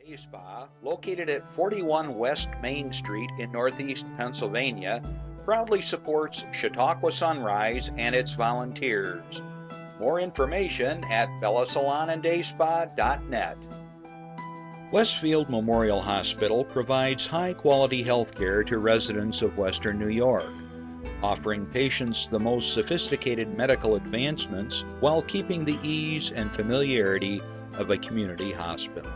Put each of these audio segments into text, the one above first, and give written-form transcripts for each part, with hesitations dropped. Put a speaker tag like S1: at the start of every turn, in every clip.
S1: Day Spa, located at 41 West Main Street in Northeast Pennsylvania, proudly supports Chautauqua Sunrise and its volunteers. More information at bellasalonanddayspa.net. Westfield Memorial Hospital provides high-quality health care to residents of Western New York, offering patients the most sophisticated medical advancements while keeping the ease and familiarity of a community hospital.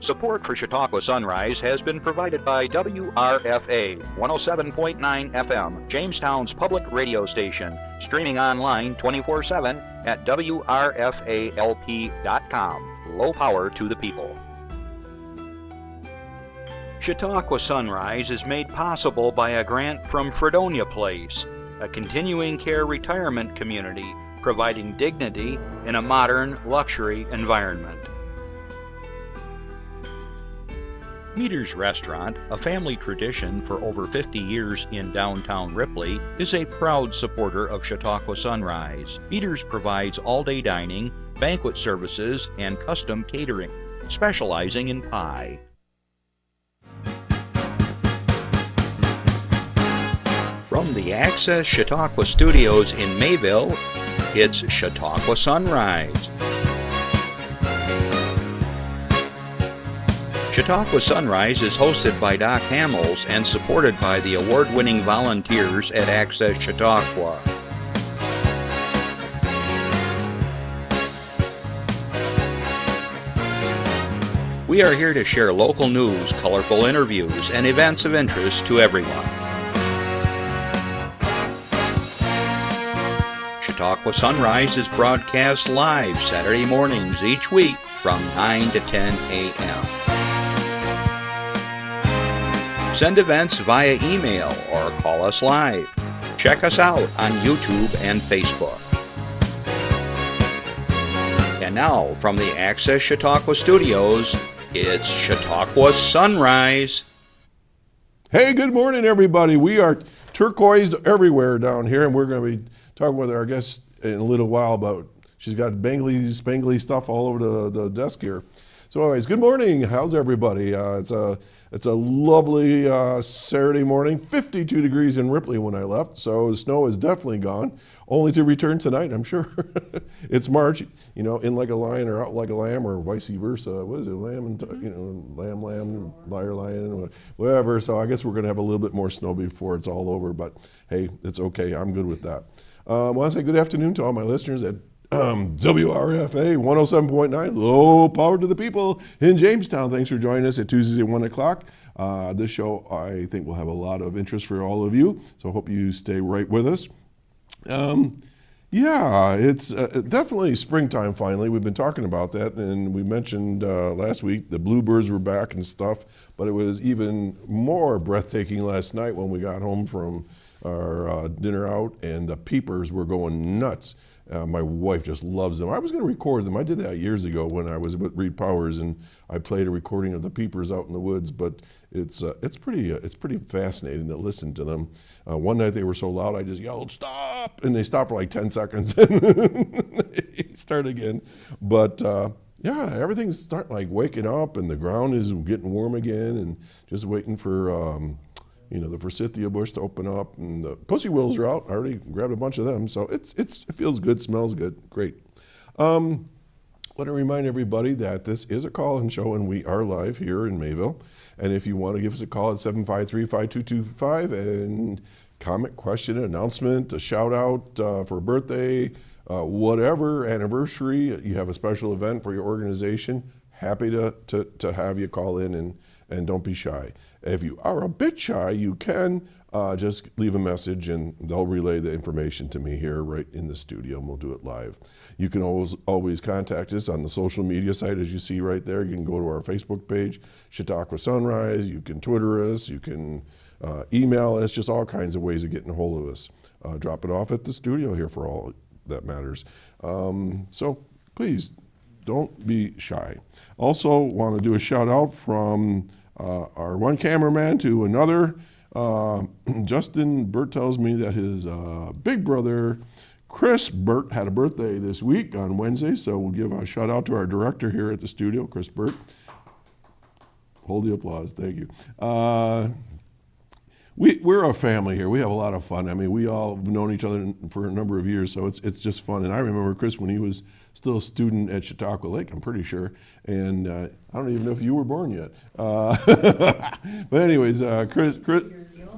S1: Support for Chautauqua Sunrise has been provided by WRFA 107.9 FM, Jamestown's public radio station, streaming online 24/7 at WRFALP.com. Low power to the people. Chautauqua Sunrise is made possible by a grant from Fredonia Place, a continuing care retirement community providing dignity in a modern luxury environment. Meter's Restaurant, a family tradition for over 50 years in downtown Ripley, is a proud supporter of Chautauqua Sunrise. Meter's provides all-day dining, banquet services, and custom catering, specializing in pie. From the Access Chautauqua Studios in Mayville, it's Chautauqua Sunrise. Chautauqua Sunrise is hosted by Doc Hamels and supported by the award-winning volunteers at Access Chautauqua. We are here to share local news, colorful interviews, and events of interest to everyone. Chautauqua Sunrise is broadcast live Saturday mornings each week from 9 to 10 a.m. Send events via email or call us live. Check us out on YouTube and Facebook. And now, from the Access Chautauqua Studios, it's Chautauqua Sunrise.
S2: Hey, good morning, everybody. We are turquoise everywhere down here, and we're going to be talking with our guest in a little while about, she's got spangly stuff all over the desk here. So anyways, good morning. How's everybody? It's a lovely Saturday morning, 52 degrees in Ripley when I left, so the snow is definitely gone, only to return tonight, I'm sure. It's March, in like a lion or out like a lamb, or vice versa. What is it, lamb and, lamb, liar, lion, whatever. So I guess we're going to have a little bit more snow before it's all over, but hey, it's okay. I'm good with that. I want to say good afternoon to all my listeners at WRFA 107.9, low power to the people in Jamestown. Thanks for joining us at Tuesdays at 1 o'clock. This show, I think, will have a lot of interest for all of you, so I hope you stay right with us. It's definitely springtime finally. We've been talking about that, and we mentioned last week the bluebirds were back and stuff, but it was even more breathtaking last night when we got home from our dinner out, and the peepers were going nuts. My wife just loves them. I was going to record them. I did that years ago when I was with Reed Powers, and I played a recording of the peepers out in the woods. But it's pretty fascinating to listen to them. One night they were so loud, I just yelled "Stop!" and they stopped for like 10 seconds, and they start again. But everything's starting like waking up, and the ground is getting warm again, and just waiting for the forsythia bush to open up, and the pussy willows are out. I already grabbed a bunch of them, so it feels good, smells good, great. Want to remind everybody that this is a call-in show, and we are live here in Mayville. And if you want to give us a call at 753-5225 and comment, question, announcement, a shout-out for a birthday, whatever, anniversary, you have a special event for your organization, happy to have you call in, and don't be shy. If you are a bit shy, you can just leave a message and they'll relay the information to me here right in the studio, and we'll do it live. You can always contact us on the social media site, as you see right there. You can go to our Facebook page, Chautauqua Sunrise. You can Twitter us. You can email us, just all kinds of ways of getting a hold of us. Drop it off at the studio here for all that matters. So please, don't be shy. Also want to do a shout out from our one cameraman to another. Justin Burt tells me that his big brother, Chris Burt, had a birthday this week on Wednesday, so we'll give a shout out to our director here at the studio, Chris Burt. Hold the applause. Thank you. We're a family here. We have a lot of fun. I mean, we all have known each other for a number of years, so it's just fun. And I remember Chris when he was still a student at Chautauqua Lake, I'm pretty sure. And I don't even know if you were born yet. But anyways, Chris,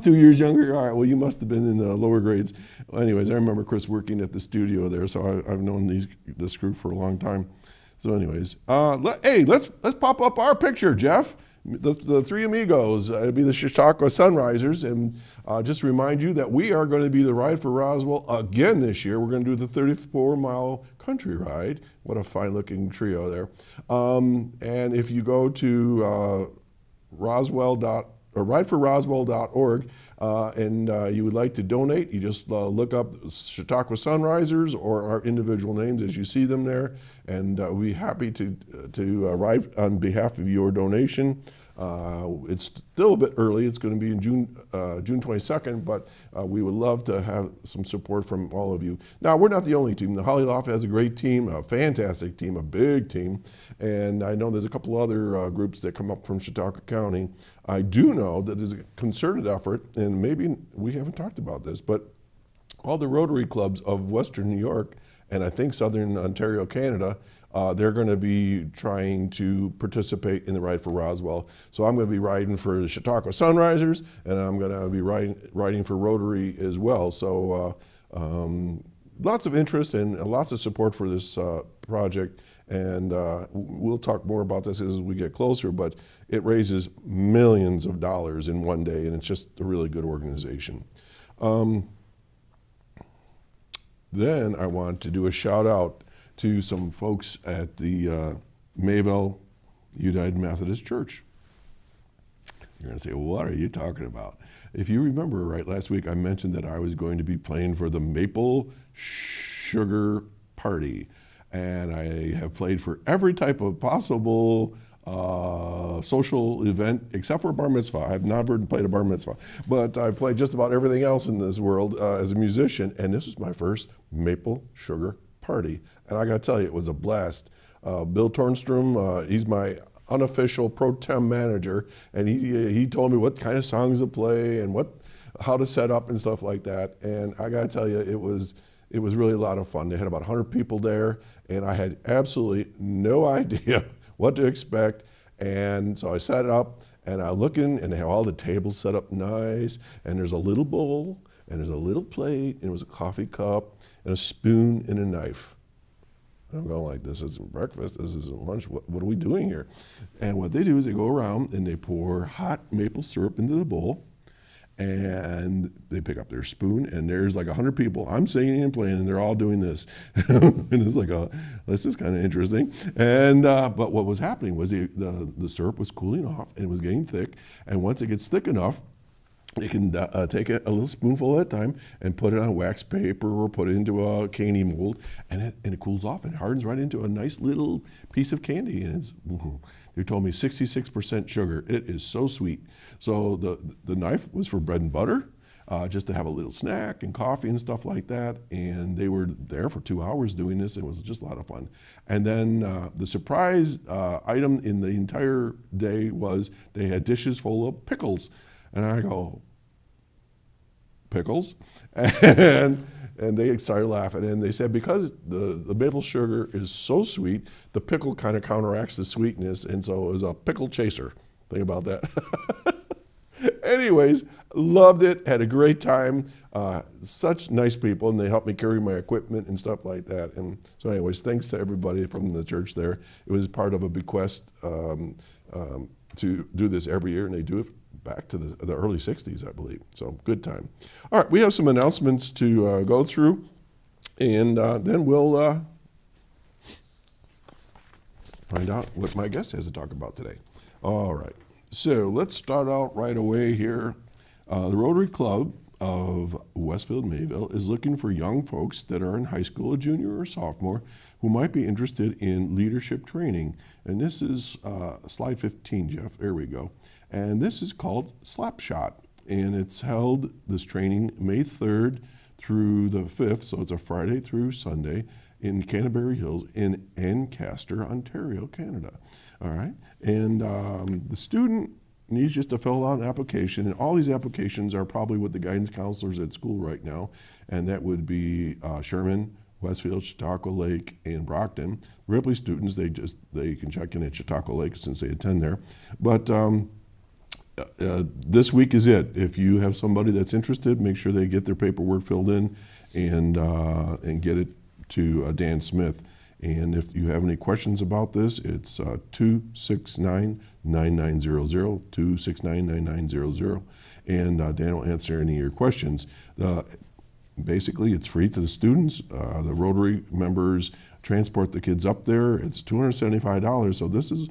S2: 2 years younger? All right, well, you must have been in the lower grades. Well, anyways, I remember Chris working at the studio there, so I've known this group for a long time. So anyways, let's pop up our picture, Jeff. The three amigos. It'd be the Chautauqua Sunrisers, and just to remind you that we are going to be the Ride for Roswell again this year. We're going to do the 34-mile country ride. What a fine-looking trio there. And if you go to rideforroswell.org and you would like to donate, you just look up Chautauqua Sunrisers or our individual names as you see them there, and we'll be happy to ride on behalf of your donation. It's still a bit early. It's going to be in June 22nd, but we would love to have some support from all of you. Now, we're not the only team. The Holly Loft has a great team, a fantastic team, a big team, and I know there's a couple other groups that come up from Chautauqua County. I do know that there's a concerted effort, and maybe we haven't talked about this, but all the Rotary clubs of Western New York and I think Southern Ontario, Canada, they're going to be trying to participate in the Ride for Roswell. So I'm going to be riding for the Chautauqua Sunrisers, and I'm going to be riding for Rotary as well. So lots of interest and lots of support for this project. And we'll talk more about this as we get closer, but it raises millions of dollars in one day, and it's just a really good organization. Then I want to do a shout out to some folks at the Mayville United Methodist Church. You're going to say, well, what are you talking about? If you remember right, last week I mentioned that I was going to be playing for the Maple Sugar Party. And I have played for every type of possible social event except for a bar mitzvah. I've never played a bar mitzvah, but I played just about everything else in this world as a musician, and this was my first Maple Sugar Party. And I got to tell you, it was a blast. Bill Tornstrom, he's my unofficial pro tem manager, and he told me what kind of songs to play and how to set up and stuff like that. And I got to tell you, it was really a lot of fun. They had about 100 people there, and I had absolutely no idea what to expect. And so I set it up, and I look in, and they have all the tables set up nice, and there's a little bowl, and there's a little plate, and it was a coffee cup, and a spoon, and a knife. And I'm going like, this isn't breakfast, this isn't lunch, what are we doing here? And what they do is they go around, and they pour hot maple syrup into the bowl, and they pick up their spoon, and there's like 100 people. I'm singing and playing, and they're all doing this. And it's like, this is kind of interesting. And but what was happening was the syrup was cooling off, and it was getting thick. And once it gets thick enough, you can take a little spoonful at a time and put it on wax paper or put it into a candy mold, and it cools off and hardens right into a nice little piece of candy. And they told me 66% sugar. It is so sweet. So the knife was for bread and butter, just to have a little snack and coffee and stuff like that. And they were there for 2 hours doing this. It was just a lot of fun. And then the surprise item in the entire day was they had dishes full of pickles. And I go, pickles? And they started laughing. And they said because the maple sugar is so sweet, the pickle kind of counteracts the sweetness. And so it was a pickle chaser. Think about that. Anyways, loved it, had a great time. Such nice people, and they helped me carry my equipment and stuff like that. And so anyways, thanks to everybody from the church there. It was part of a bequest to do this every year, and they do it back to the early 60s, I believe. So good time. All right, we have some announcements to go through, and then we'll find out what my guest has to talk about today. All right, so let's start out right away here. The Rotary Club of Westfield Mayville is looking for young folks that are in high school, a junior or sophomore, who might be interested in leadership training. And this is slide 15, Jeff. There we go. And this is called Slapshot. And it's held, this training, May 3rd through the 5th, so it's a Friday through Sunday, in Canterbury Hills in Ancaster, Ontario, Canada. All right, and the student needs just to fill out an application, and all these applications are probably with the guidance counselors at school right now, and that would be Sherman, Westfield, Chautauqua Lake, and Brockton. Ripley students, they can check in at Chautauqua Lake since they attend there. But this week is it. If you have somebody that's interested, make sure they get their paperwork filled in and get it to Dan Smith. And if you have any questions about this, it's 269-9900, 269-9900, and Dan will answer any of your questions. Basically, it's free to the students. The Rotary members transport the kids up there. It's $275, so this is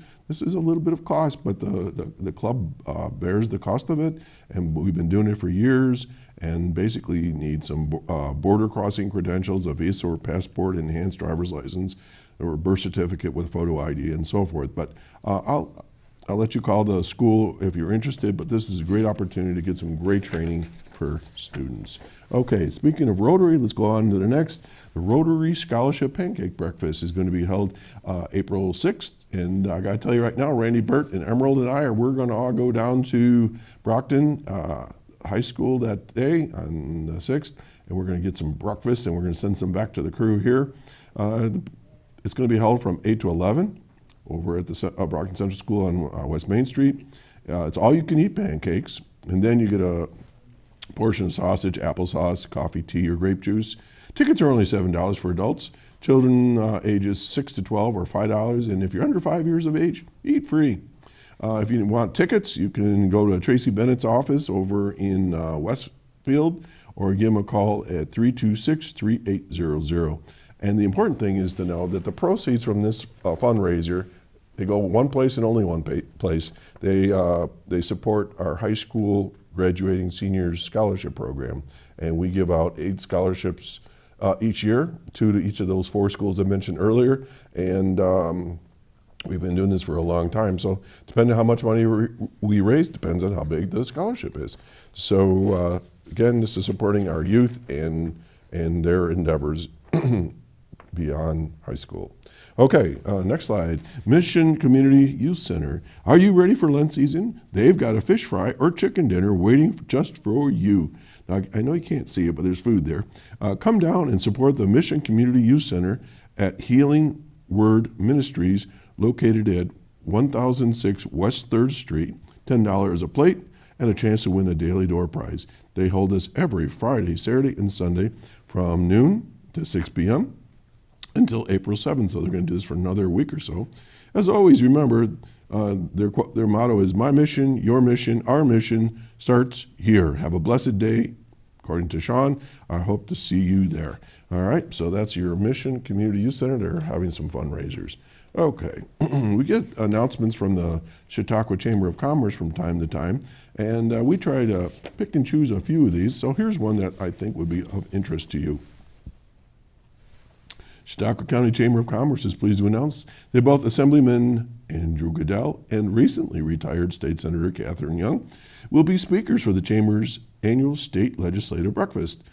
S2: a little bit of cost, but the club bears the cost of it, and we've been doing it for years. And basically, you need some border crossing credentials, a visa or passport, enhanced driver's license, or a birth certificate with photo ID, and so forth. But I'll let you call the school if you're interested. But this is a great opportunity to get some great training for students. Okay, speaking of Rotary, let's go on to the next. The Rotary Scholarship Pancake Breakfast is going to be held April 6th. And I got to tell you right now, Randy, Burt, and Emerald and we're going to all go down to Brockton High School that day on the 6th, and we're going to get some breakfast, and we're going to send some back to the crew here. It's going to be held from 8 to 11 over at the Brockton Central School on West Main Street. It's all you can eat pancakes, and then you get a portion of sausage, applesauce, coffee, tea, or grape juice. Tickets are only $7 for adults. Children ages 6 to 12 are $5, and if you're under 5 years of age, eat free. If you want tickets, you can go to Tracy Bennett's office over in Westfield, or give them a call at 326-3800. And the important thing is to know that the proceeds from this fundraiser, they go one place and only one place. They support our high school graduating seniors scholarship program, and we give out 8 scholarships each year, 2 to each of those 4 schools I mentioned earlier, and we've been doing this for a long time. So depending on how much money we raise, depends on how big the scholarship is. So again, this is supporting our youth and their endeavors beyond high school. Okay, next slide. Mission Community Youth Center. Are you ready for Lent season? They've got a fish fry or chicken dinner waiting just for you. Now, I know you can't see it, but there's food there. Come down and support the Mission Community Youth Center at Healing Word Ministries, located at 1006 West 3rd Street. $10 a plate and a chance to win a daily door prize. They hold this every Friday, Saturday, and Sunday from noon to 6 p.m. until April 7th, so they're going to do this for another week or so. As always, remember, their motto is, my mission, your mission, our mission starts here. Have a blessed day. According to Sean, I hope to see you there. All right, so that's your Mission Community Youth Center. They're having some fundraisers. Okay, we get announcements from the Chautauqua Chamber of Commerce from time to time, and we try to pick and choose a few of these. So here's one that I think would be of interest to you. Chautauqua County Chamber of Commerce is pleased to announce that both Assemblyman Andrew Goodell and recently retired State Senator Catherine Young will be speakers for the Chamber's annual State Legislative Breakfast,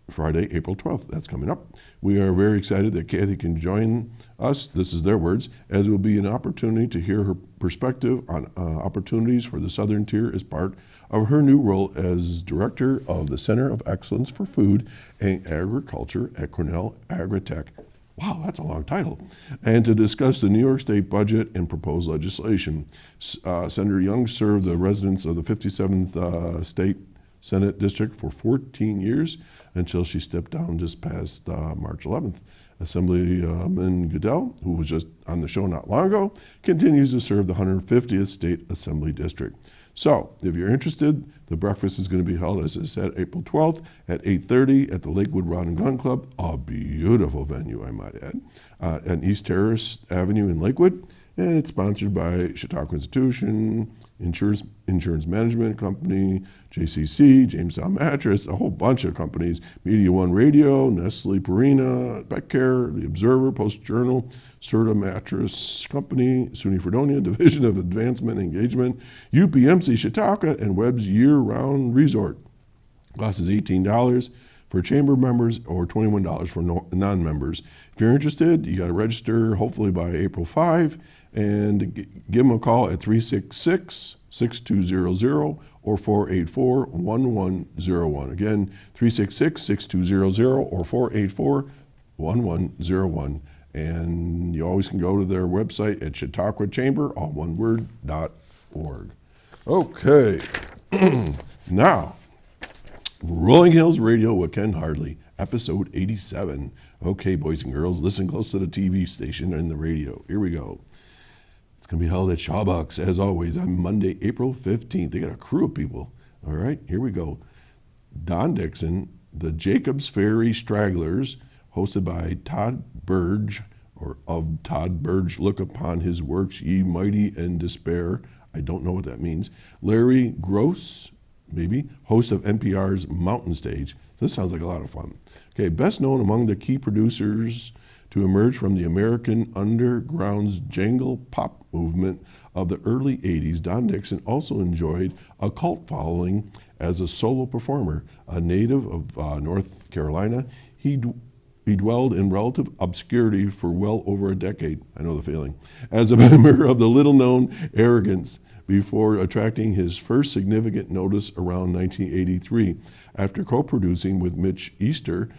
S2: Friday, April 12th. That's coming up. We are very excited that Kathy can join us, this is their words, as it will be an opportunity to hear her perspective on opportunities for the Southern Tier as part of her new role as Director of the Center of Excellence for Food and Agriculture at Cornell Agritech. Wow, that's a long title. And to discuss the New York State budget and proposed legislation. Senator Young served the residents of the 57th State Senate District for 14 years until she stepped down just past March 11th. Assemblyman Goodell, who was just on the show not long ago, continues to serve the 150th State Assembly District. So, if you're interested, the breakfast is going to be held, as I said, April 12th at 8:30 at the Lakewood Rod and Gun Club, a beautiful venue, I might add, on East Terrace Avenue in Lakewood. And it's sponsored by Chautauqua Institution, Insurance Management Company, JCC, Jamestown Mattress, a whole bunch of companies, Media One Radio, Nestle Purina, Pet Care, The Observer, Post Journal, Serta Mattress Company, SUNY Fredonia, Division of Advancement and Engagement, UPMC Chautauqua, and Webb's Year-Round Resort. Cost is $18 for for chamber members or $21 for non-members. If you're interested, you got to register hopefully by April 5 and give them a call at 366-6200 or 484-1101. Again, 366-6200 or 484-1101. And you always can go to their website at Chautauqua Chamber, all one word, .org. Okay, now, Rolling Hills Radio with Ken Hardley, episode 87. Okay, boys and girls, listen close to the TV station and the radio. Here we go. It's going to be held at Shawbucks, as always, on Monday, April 15th. They got a crew of people. All right, here we go. Don Dixon, the Jacobs Ferry Stragglers, hosted by Todd Burge, or of Todd Burge, Look Upon His Works, Ye Mighty and Despair. I don't know what that means. Larry Gross, maybe, host of NPR's Mountain Stage. This sounds like a lot of fun. Okay, best known among the key producers to emerge from the American underground's jangle pop movement of the early 80s, Don Dixon also enjoyed a cult following as a solo performer. A native of North Carolina, he dwelled in relative obscurity for well over a decade. I know the feeling. As a member of the little-known Arrogance, before attracting his first significant notice around 1983 after co-producing with Mitch Easter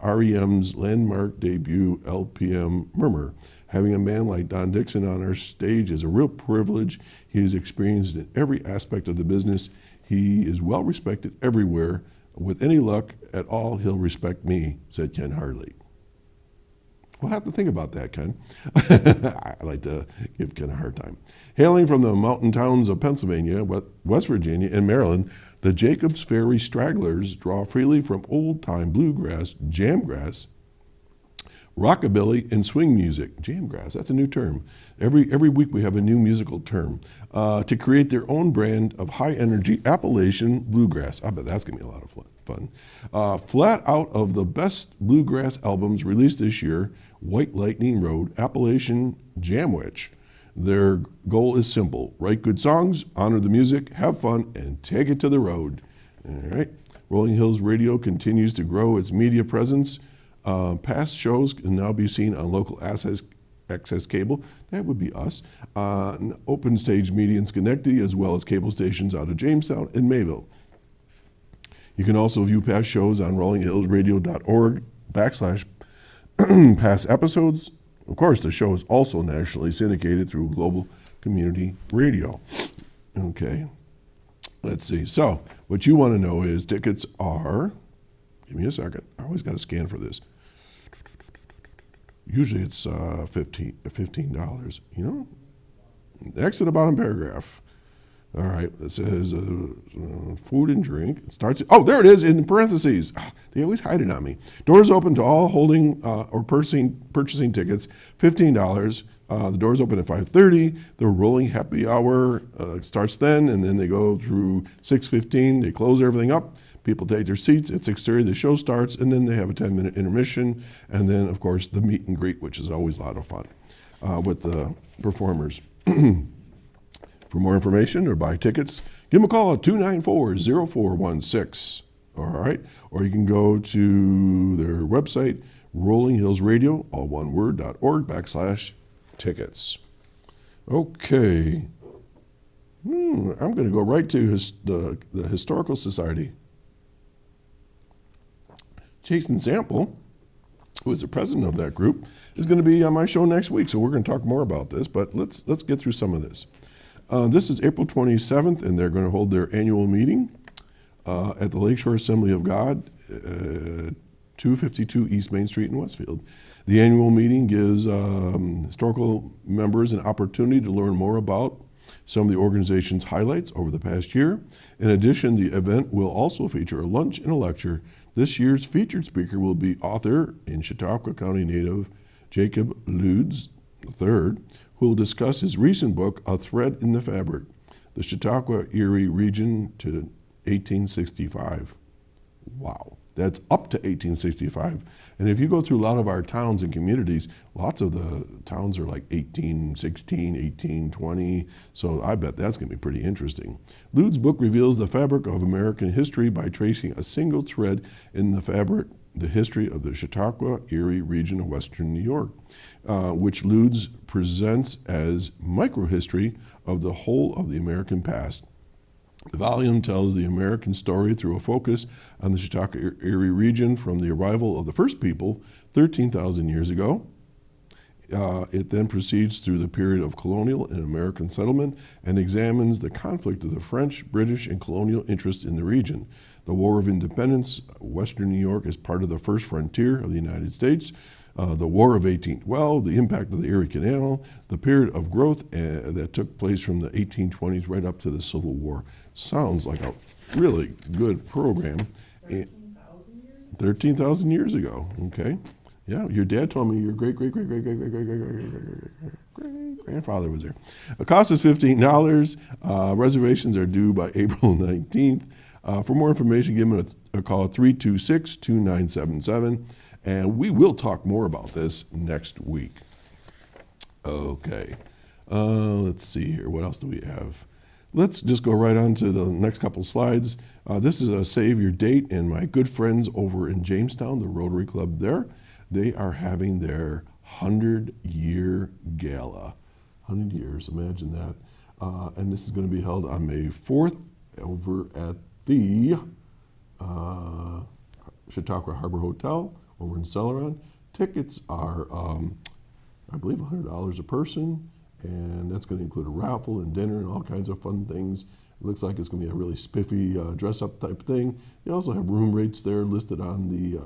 S2: REM's landmark debut LPM Murmur. Having a man like Don Dixon on our stage is a real privilege. He is experienced in every aspect of the business. He is well respected everywhere. With any luck at all, he'll respect me, said Ken Hardley. We'll have to think about that, Ken. I like to give Ken a hard time. Hailing from the mountain towns of Pennsylvania, West Virginia, and Maryland, the Jacobs Ferry Stragglers draw freely from old-time bluegrass, jamgrass, rockabilly, and swing music. Jamgrass, that's a new term. Every week we have a new musical term to create their own brand of high-energy Appalachian bluegrass. I bet that's going to be a lot of fun. Flat out of the best bluegrass albums released this year, White Lightning Road, Appalachian Jamwich. Their goal is simple: write good songs, honor the music, have fun, and take it to the road. All right. Rolling Hills Radio continues to grow its media presence. Past shows can now be seen on local access cable. That would be us. Open Stage Media in Schenectady, as well as cable stations out of Jamestown and Mayville. You can also view past shows on rollinghillsradio.org/past episodes. Of course, the show is also nationally syndicated through Global Community Radio. Okay, let's see. So, what you want to know is tickets are, give me a second, I always got to scan for this. Usually it's $15. You know, next to the bottom paragraph. All right, it says food and drink. It starts, oh, there it is in parentheses. They always hide it on me. Doors open to all holding or purchasing tickets, $15. The doors open at 5:30. The rolling happy hour starts then, and then they go through 6:15. They close everything up. People take their seats. At 6:30, the show starts, and then they have a 10-minute intermission, and then, of course, the meet and greet, which is always a lot of fun with the performers. For more information or buy tickets, give them a call at 294-0416. All right, or you can go to their website, Rolling Hills Radio, all one word, .org/tickets. Okay, I'm going to go right to the Historical Society. Jason Sample, who is the president of that group, is going to be on my show next week, so we're going to talk more about this, but let's get through some of this. This is April 27th, and they're going to hold their annual meeting at the Lakeshore Assembly of God, 252 East Main Street in Westfield. The annual meeting gives historical members an opportunity to learn more about some of the organization's highlights over the past year. In addition, the event will also feature a lunch and a lecture. This year's featured speaker will be author and Chautauqua County native Jacob Ludes III, who will discuss his recent book, A Thread in the Fabric, the Chautauqua Erie Region to 1865. Wow. that's up to 1865. And if you go through a lot of our towns and communities, lots of the towns are like 1816, 1820. So I bet that's going to be pretty interesting. Lude's book reveals the fabric of American history by tracing a single thread in the fabric, the history of the Chautauqua, Erie region of western New York, which Lude's presents as microhistory of the whole of the American past. The volume tells the American story through a focus on the Chautauqua Erie region from the arrival of the first people 13,000 years ago. It then proceeds through the period of colonial and American settlement and examines the conflict of the French, British, and colonial interests in the region. The War of Independence, Western New York is part of the first frontier of the United States. The War of 1812, the impact of the Erie Canal, the period of growth that took place from the 1820s right up to the Civil War. Sounds like a really good program. 13,000 years ago, okay. Yeah, your dad told me your great-great-great-great-great-great-great-great-great-grandfather was there. The cost is $15. Reservations are due by April 19th. For more information, give them a call at 326-2977. And we will talk more about this next week. Okay, let's see here. What else do we have? Let's just go right on to the next couple slides. This is a save your date, and my good friends over in Jamestown, the Rotary Club there, they are having their 100-year gala. 100 years, imagine that. And this is going to be held on May 4th over at the Chautauqua Harbor Hotel over in Celeron. Tickets are, I believe, $100 a person, and that's going to include a raffle and dinner and all kinds of fun things. It looks like it's going to be a really spiffy dress-up type thing. You also have room rates there listed on the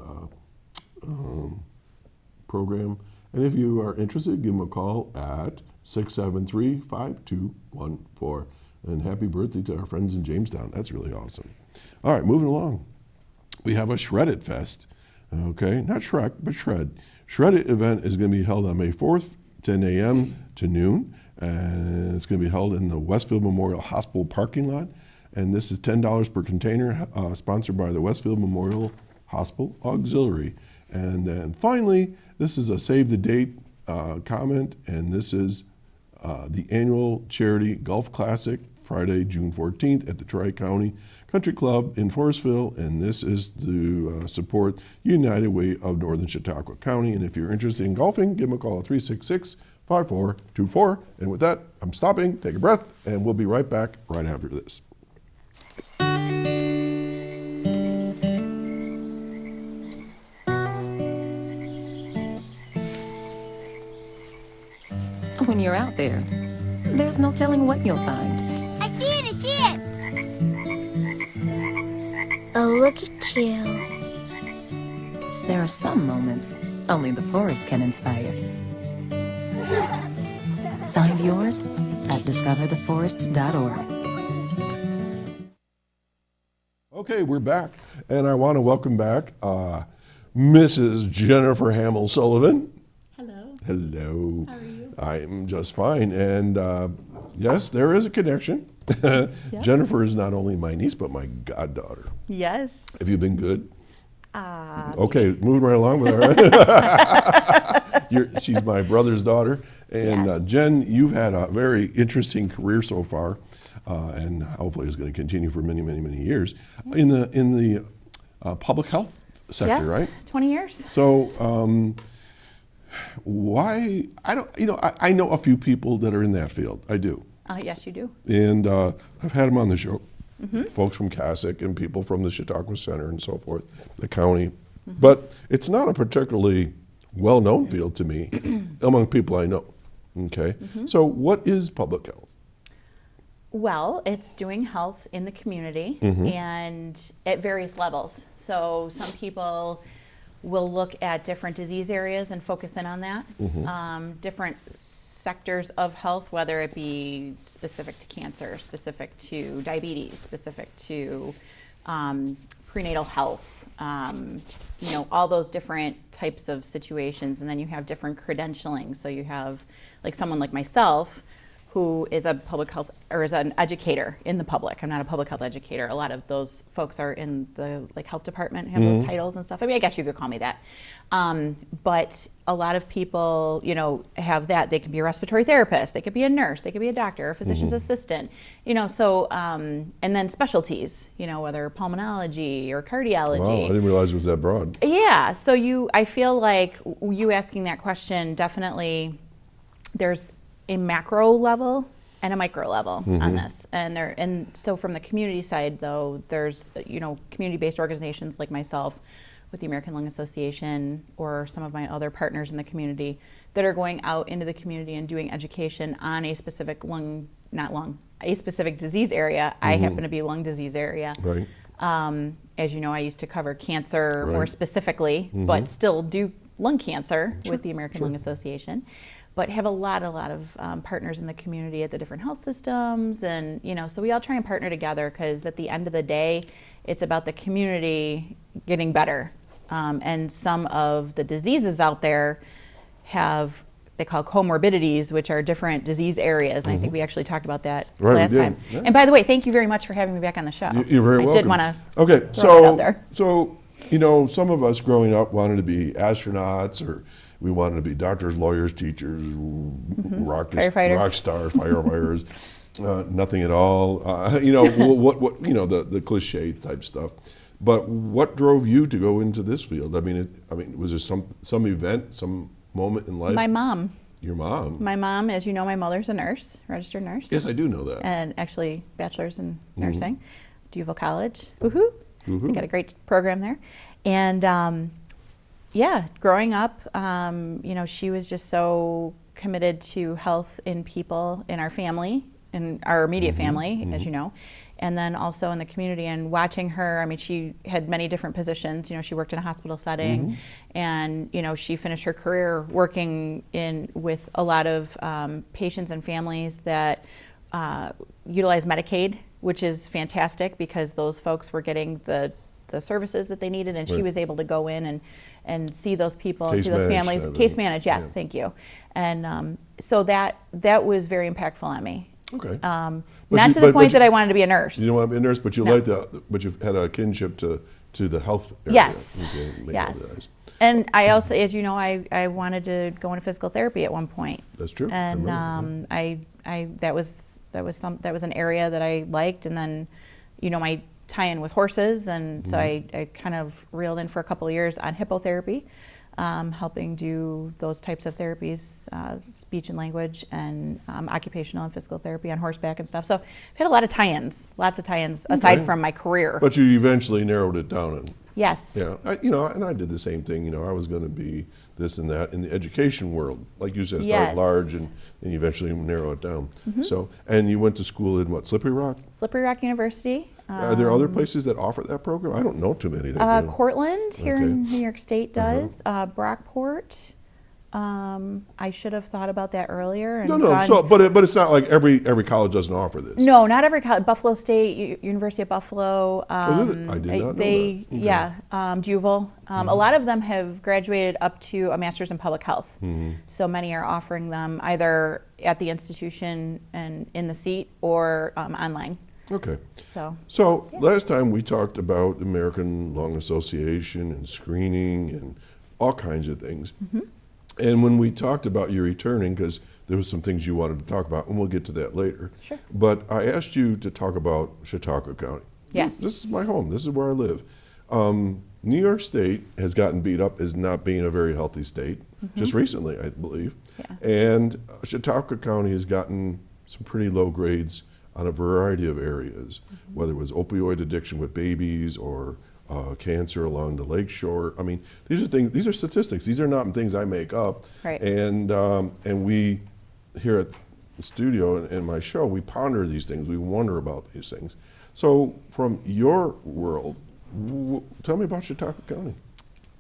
S2: program. And if you are interested, give them a call at 673-5214. And happy birthday to our friends in Jamestown. That's really awesome. All right, moving along. We have a Shred It Fest. Okay, not Shrek, but Shred. Shred It event is going to be held on May 4th, 10 a.m. to noon. And it's going to be held in the Westfield Memorial Hospital parking lot. And this is $10 per container, sponsored by the Westfield Memorial Hospital Auxiliary. And then finally, this is a save the date comment, and this is the annual charity Golf Classic, Friday, June 14th at the Tri-County Country Club in Forestville, and this is to support United Way of Northern Chautauqua County. And if you're interested in golfing, give them a call at 366-5424. And with that, I'm stopping, take a breath, and we'll be right back right after this.
S3: When you're out there, there's no telling what you'll find.
S4: I see it, I see it! Oh, look at you.
S3: There are some moments only the forest can inspire. Find yours at discovertheforest.org.
S2: Okay, we're back, and I want to welcome back Mrs. Jennifer Hamels-Sullivan.
S5: Hello.
S2: Hello.
S5: How are you?
S2: I'm just fine, and yes, there is a connection. Jennifer is not only my niece, but my goddaughter.
S5: Yes.
S2: Have you been good? Okay, moving right along with her. She's my brother's daughter, and
S5: Yes.
S2: Jen, you've had a very interesting career so far, and hopefully it's going to continue for many, many, many years in the public health sector,
S5: Yes.
S2: right?
S5: 20 years.
S2: So, why? I know a few people that are in that field. I do,
S5: Yes, you do.
S2: and I've had them on the show. Folks from CASIC and people from the Chautauqua Center and so forth, the county. But it's not a particularly well-known field to me among people I know. Okay, so what is public health?
S5: Well, it's doing health in the community and at various levels. So some people will look at different disease areas and focus in on that. Different sectors of health, whether it be specific to cancer, specific to diabetes, specific to prenatal health, all those different types of situations. And then you have different credentialing. So you have like someone like myself who is a public health or is an educator in the public. I'm not a public health educator. A lot of those folks are in the like health department, have those titles and stuff. I mean, I guess you could call me that. But a lot of people, you know, have that. They could be a respiratory therapist. They could be a nurse. They could be a doctor, a physician's assistant. You know, so and then specialties. You know, whether pulmonology or cardiology.
S2: Wow, I didn't realize it was that broad.
S5: Yeah. So I feel like you asking that question definitely. There's a macro level and a micro level on this, and so from the community side though, there's, you know, community-based organizations like myself with the American Lung Association or some of my other partners in the community that are going out into the community and doing education on a specific a specific disease area. I happen to be lung disease area.
S2: Right.
S5: As you know, I used to cover cancer more specifically, but still do lung cancer with the American Lung Association. But have a lot of partners in the community at the different health systems, and you know, so we all try and partner together because at the end of the day, it's about the community getting better. And some of the diseases out there have they call comorbidities, which are different disease areas. And I think we actually talked about that last time.
S2: Yeah.
S5: And by the way, thank you very much for having me back on the show.
S2: You're very welcome.
S5: I did want to
S2: Okay,
S5: throw that out there.
S2: so you know, some of us growing up wanted to be astronauts, or we wanted to be doctors, lawyers, teachers, rock stars, firefighters, nothing at all. You know, what you know, the cliche type stuff. But what drove you to go into this field? I mean, was there some event, some moment in life?
S5: My mom.
S2: Your mom?
S5: My mom, as you know, my mother's a nurse, registered nurse.
S2: Yes, I do know that.
S5: And actually, bachelor's in nursing, Duval College. Woohoo! They got a great program there. And yeah, growing up, you know, she was just so committed to health in people, in our family, in our immediate family, as you know, and then also in the community. And watching her, I mean, she had many different positions. You know, she worked in a hospital setting, and you know, she finished her career working with a lot of patients and families that utilize Medicaid, which is fantastic because those folks were getting the services that they needed, and she was able to go in and see those people, and see those families, case manage. Yes, thank you. And so that was very impactful on me.
S2: Okay.
S5: Not to the point that I wanted to be a nurse.
S2: You don't want to be a nurse, but you liked but you had a kinship to the health area.
S5: Yes. Yes. And I also, as you know, I wanted to go into physical therapy at one point.
S2: That's true.
S5: And that was an area that I liked, and then, you know, my tie-in with horses, and so I kind of reeled in for a couple of years on hippotherapy, helping do those types of therapies, speech and language, and occupational and physical therapy on horseback and stuff. So I've had a lot of tie-ins, aside from my career.
S2: But you eventually narrowed it down. And
S5: yes.
S2: Yeah, you know, and I did the same thing. You know, I was going to be this and that in the education world, like you said, start large and then you eventually narrow it down. So, and you went to school in what, Slippery Rock?
S5: Slippery Rock University.
S2: Are there other places that offer that program? I don't know too many.
S5: Cortland here in New York State does. Brockport. I should have thought about that earlier. And
S2: but it's not like every college doesn't offer this.
S5: No, not every college. Buffalo State, University of Buffalo.
S2: I did not know that. Okay.
S5: Yeah, Duval. A lot of them have graduated up to a master's in public health. So many are offering them either at the institution and in the seat or online.
S2: Okay.
S5: So
S2: last time we talked about the American Lung Association and screening and all kinds of things. And when we talked about you returning, because there was some things you wanted to talk about, and we'll get to that later.
S5: Sure.
S2: But I asked you to talk about Chautauqua County.
S5: Yes.
S2: This is my home. This is where I live. New York State has gotten beat up as not being a very healthy state, just recently, I believe.
S5: Yeah.
S2: And Chautauqua County has gotten some pretty low grades on a variety of areas, whether it was opioid addiction with babies or cancer along the lakeshore. I mean, these are things. These are statistics. These are not things I make up.
S5: Right.
S2: And we here at the studio and my show, we ponder these things. We wonder about these things. So, from your world, tell me about Chautauqua County.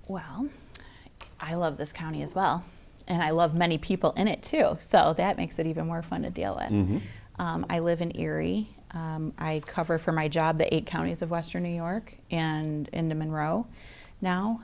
S5: Well, I love this county as well, and I love many people in it too. So that makes it even more fun to deal with. I live in Erie. I cover for my job the 8 counties of Western New York and into Monroe. now.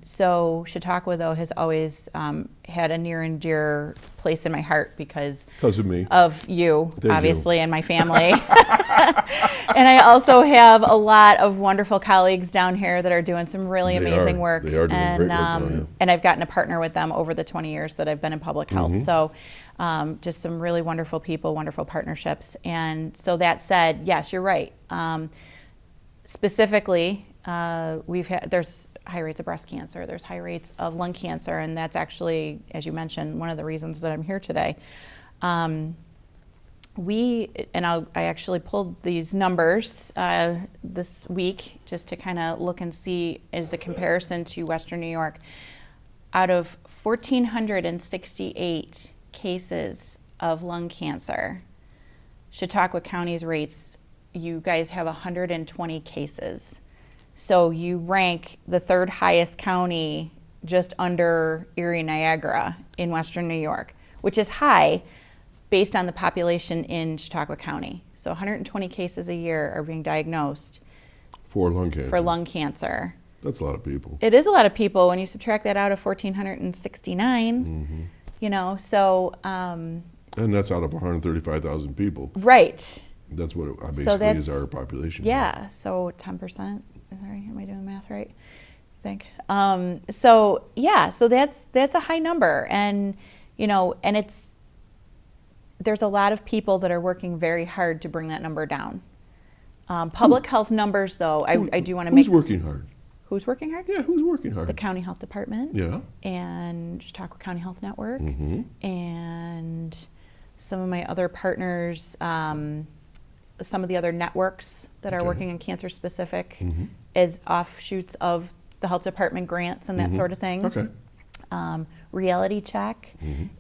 S5: So Chautauqua, though, has always had a near and dear place in my heart because
S2: of me.
S5: Of you,
S2: Thank
S5: obviously,
S2: you.
S5: and my family. And I also have a lot of wonderful colleagues down here that are doing some really amazing work.
S2: They are doing great work down here.
S5: And I've gotten to partner with them over the 20 years that I've been in public health.
S2: Mm-hmm.
S5: So just some really wonderful people, wonderful partnerships. And so that said, yes, you're right. Specifically, there's high rates of breast cancer, there's high rates of lung cancer, and that's actually, as you mentioned, one of the reasons that I'm here today. I actually pulled these numbers this week just to kind of look and see as a comparison to Western New York. Out of 1,468 cases of lung cancer, Chautauqua County's rates, you guys have 120 cases. So you rank the third highest county just under Erie, Niagara in Western New York, which is high based on the population in Chautauqua County. So 120 cases a year are being diagnosed
S2: For lung cancer.
S5: for lung cancer.
S2: That's a lot of people.
S5: It is a lot of people when you subtract that out of 1,469, you know, so.
S2: And that's out of 135,000 people.
S5: Right.
S2: That's what it basically
S5: So that's,
S2: is our population.
S5: Yeah, so 10%. Is that right? Am I doing the math right? I think. So that's a high number, and you know, and there's a lot of people that are working very hard to bring that number down. Public health numbers, though, I do want to make.
S2: Who's working hard?
S5: Who's working hard?
S2: Yeah, who's working hard?
S5: The County Health Department.
S2: Yeah.
S5: And Chautauqua County Health Network.
S2: Mm-hmm.
S5: And some of my other partners, some of the other networks that are working in cancer specific as offshoots of the health department grants and that sort of thing.
S2: Okay.
S5: Reality Check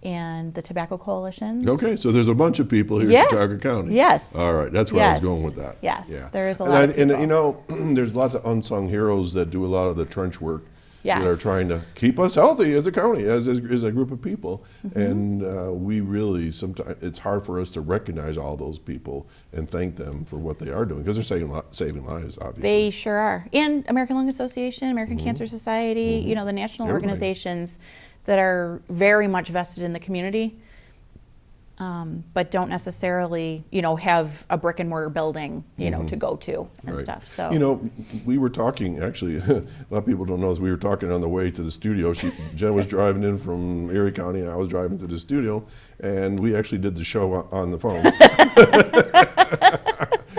S5: and the Tobacco Coalitions.
S2: Okay, so there's a bunch of people here
S5: Yeah.
S2: in Chautauqua County.
S5: Yes.
S2: All right, that's where I was
S5: Yes.
S2: going with that.
S5: Yes,
S2: Yeah.
S5: there is a lot of
S2: And
S5: people.
S2: you know, there's lots of unsung heroes that do a lot of the trench work.
S5: Yes.
S2: That are trying to keep us healthy as a county, as a group of people. And we really, sometimes, it's hard for us to recognize all those people and thank them for what they are doing, because they're saving lives, obviously.
S5: They sure are. And American Lung Association, American Cancer Society, you know, the national
S2: Everybody.
S5: organizations that are very much vested in the community, but don't necessarily, you know, have a brick and mortar building, you know, to go to and
S2: Right.
S5: stuff. So,
S2: you know, we were talking, actually, a lot of people don't know this, we were talking on the way to the studio. Jen was driving in from Erie County, and I was driving to the studio, and we actually did the show on the phone.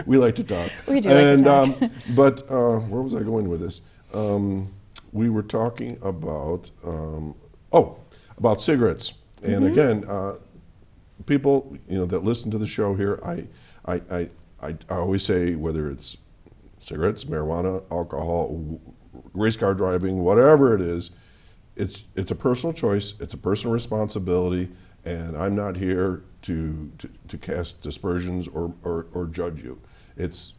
S2: We like to talk.
S5: We do like to talk.
S2: But where was I going with this? We were talking about, about cigarettes. And again, people, you know, that listen to the show here, I always say, whether it's cigarettes, marijuana, alcohol, race car driving, whatever it is, it's a personal choice, it's a personal responsibility, and I'm not here to cast dispersions or judge you. It's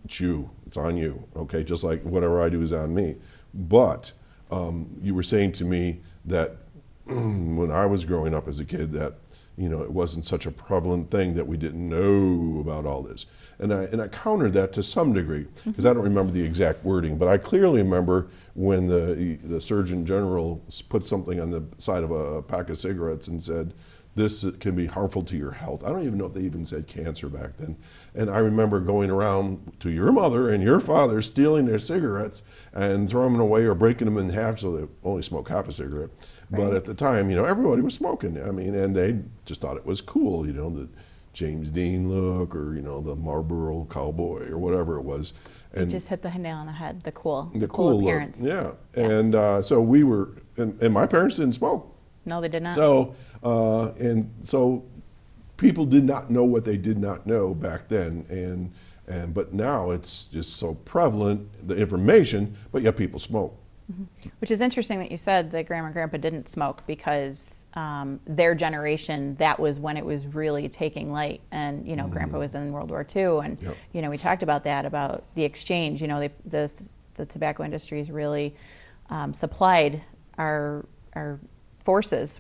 S2: you, it's on you, okay? Just like whatever I do is on me. But you were saying to me that when I was growing up as a kid, that you know, it wasn't such a prevalent thing, that we didn't know about all this. And I countered that to some degree, because I don't remember the exact wording, but I clearly remember when the Surgeon General put something on the side of a pack of cigarettes and said, this can be harmful to your health. I don't even know if they even said cancer back then. And I remember going around to your mother and your father, stealing their cigarettes and throwing them away or breaking them in half so they only smoke half a cigarette. Right. But at the time, you know, everybody was smoking. I mean, and they just thought it was cool, you know, the James Dean look, or, you know, the Marlboro cowboy or whatever it was.
S5: And you just hit the nail on the head, the cool
S2: cool
S5: appearance.
S2: Look. Yeah.
S5: Yes.
S2: And so we were, and my parents didn't smoke.
S5: No, they did not.
S2: So, so people did not know what they did not know back then, but now it's just so prevalent, the information, but yet people smoke.
S5: Which is interesting that you said that Grandma and Grandpa didn't smoke, because their generation, that was when it was really taking light. And, you know, Grandpa was in World War II, and, you know, we talked about that, about the exchange. You know, the tobacco industry has really supplied our forces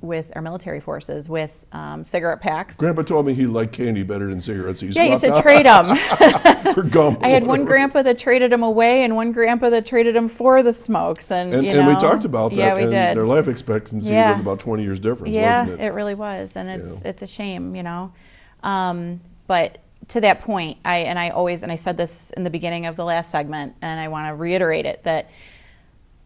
S5: with our military forces with cigarette packs.
S2: Grandpa told me he liked candy better than cigarettes.
S5: Yeah, you used to trade them.
S2: For gum.
S5: I had one grandpa that traded them away and one grandpa that traded them for the smokes. And
S2: we talked about that.
S5: Yeah, we
S2: and
S5: did.
S2: Their life expectancy
S5: Yeah.
S2: was about 20 years difference,
S5: Yeah,
S2: wasn't it?
S5: it really was. And it's a shame, But to that point, I said this in the beginning of the last segment, and I want to reiterate it, that